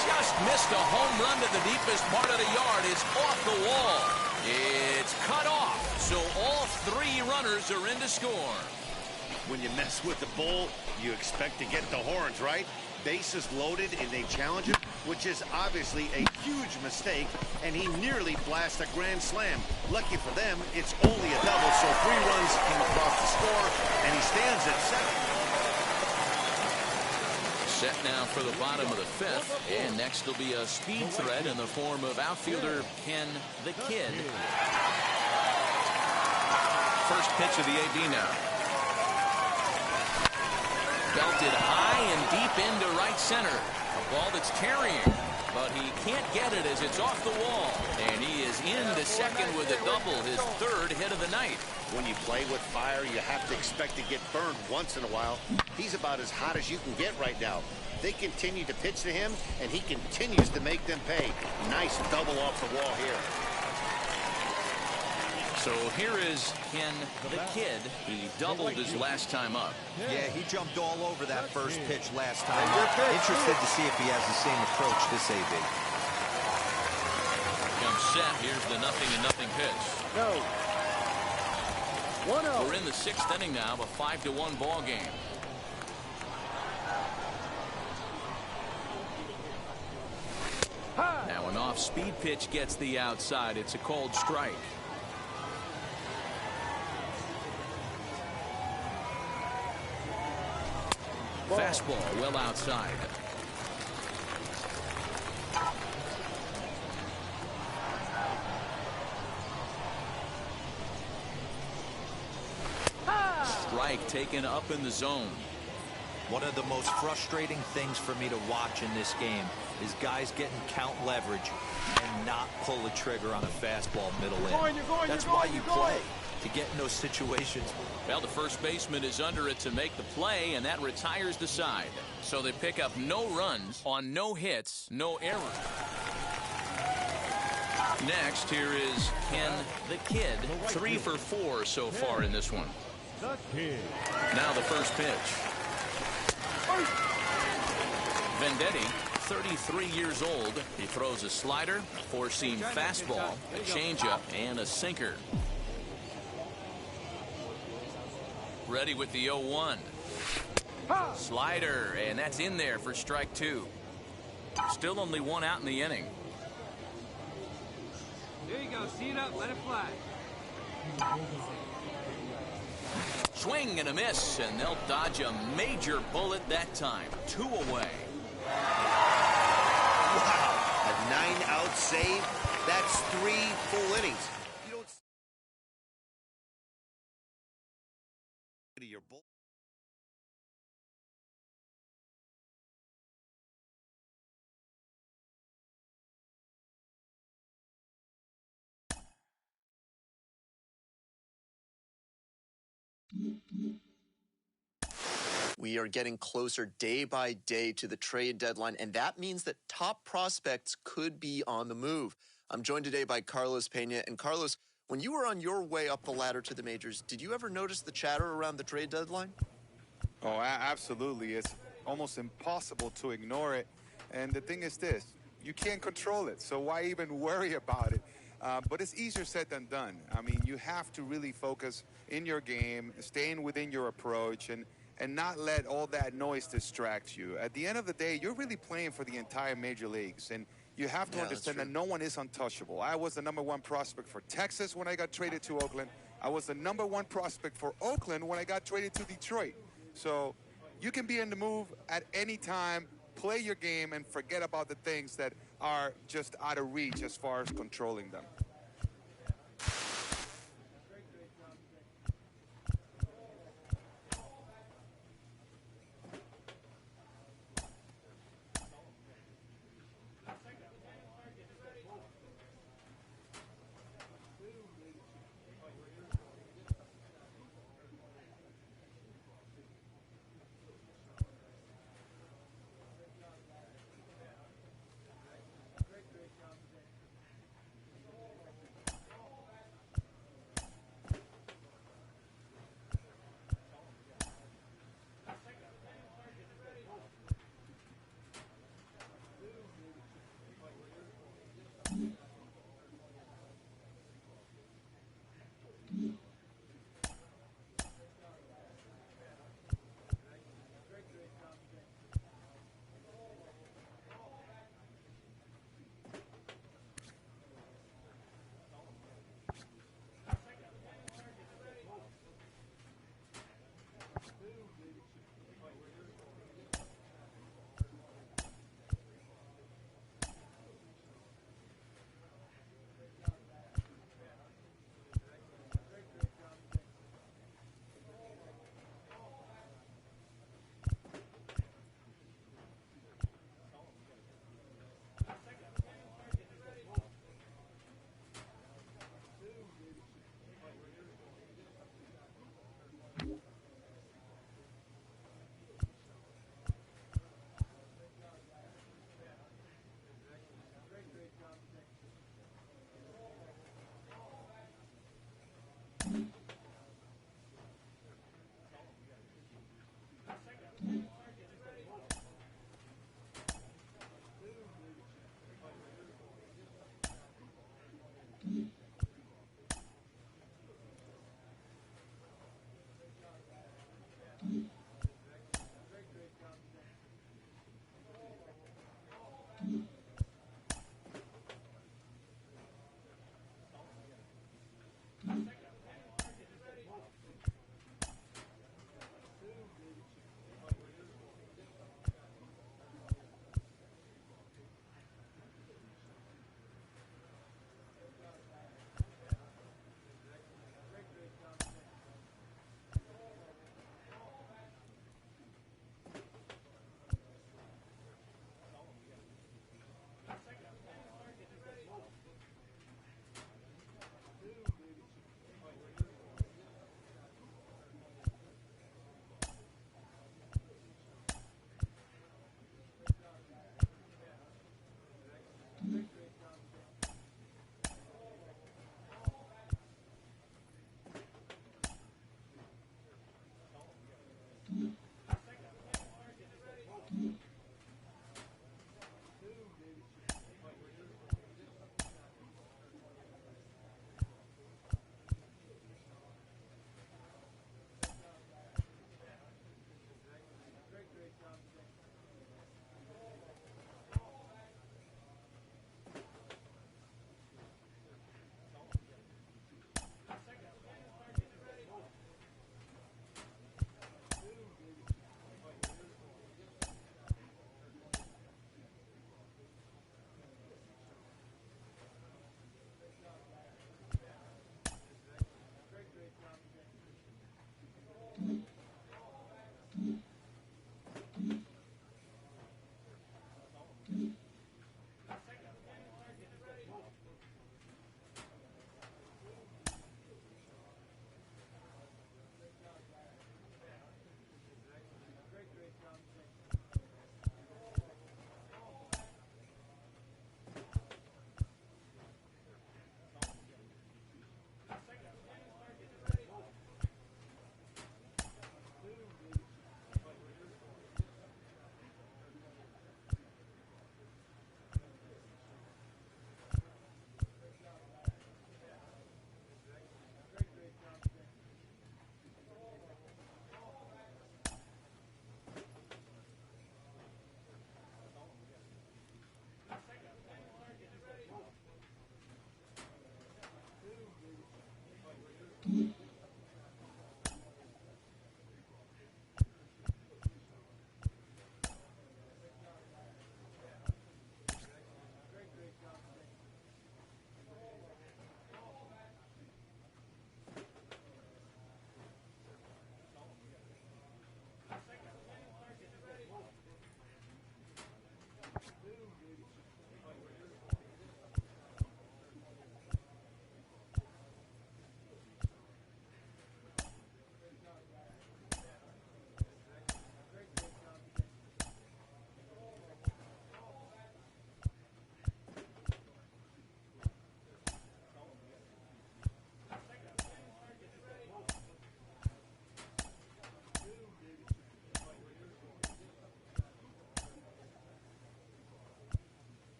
Just missed a home run to the deepest part of the yard. It's off the wall. It's cut off. So all 3 runners are in to score. When you mess with the bull, you expect to get the horns, right? Bases loaded and they challenge him, which is obviously a huge mistake, and he nearly blasts a grand slam. Lucky for them, it's only a double, so 3 runs came across the score, and he stands at 7. Set now for the bottom of the 5th, and next will be a speed threat in the form of outfielder Ken the Kid. First pitch of the AB now. Belted high and deep into right center. A ball that's carrying, but he can't get it as it's off the wall. And he is into second with a double, his 3rd hit of the night. When you play with fire, you have to expect to get burned once in a while. He's about as hot as you can get right now. They continue to pitch to him, and he continues to make them pay. Nice double off the wall here. So here is Ken the Kid. He doubled his last time up. Yeah, he jumped all over that first pitch last time. Interested to see if he has the same approach this AB. Comes set. Here's the 0-0 pitch. No. 1-0. We're in the 6th inning now of a 5-1 ball game. Now an off-speed pitch gets the outside. It's a called strike. Fastball well outside. Strike taken up in the zone. One of the most frustrating things for me to watch in this game is guys getting count leverage and not pull the trigger on a fastball middle in. That's why you play, to get in those situations. Well, the first baseman is under it to make the play, and that retires the side. So they pick up no runs on no hits, no errors. Next, here is Ken the Kid. 3 for 4 so far in this one. The Kid. Now the first pitch. Vendetti, 33 years old. He throws a slider, a four-seam fastball, a changeup, and a sinker. Ready with the 0-1. Slider, and that's in there for strike 2. Still only 1 out in the inning. There you go. See it up. Let it fly. Swing and a miss, and they'll dodge a major bullet that time. 2 away. Wow, a 9-out save. That's 3 full innings. You don't to your bull. We are getting closer day by day to the trade deadline, and that means that top prospects could be on the move. I'm joined today by Carlos Pena. And Carlos, when you were on your way up the ladder to the majors, did you ever notice the chatter around the trade deadline? Oh, absolutely. It's almost impossible to ignore it. And the thing is this, you can't control it, so why even worry about it? But it's easier said than done. I mean, you have to really focus in your game, staying within your approach, and not let all that noise distract you. At the end of the day, you're really playing for the entire major leagues, and you have to understand that no one is untouchable. I was the #1 prospect for Texas when I got traded to Oakland. I was the #1 prospect for Oakland when I got traded to Detroit. So you can be in the move at any time, play your game, and forget about the things that are just out of reach as far as controlling them.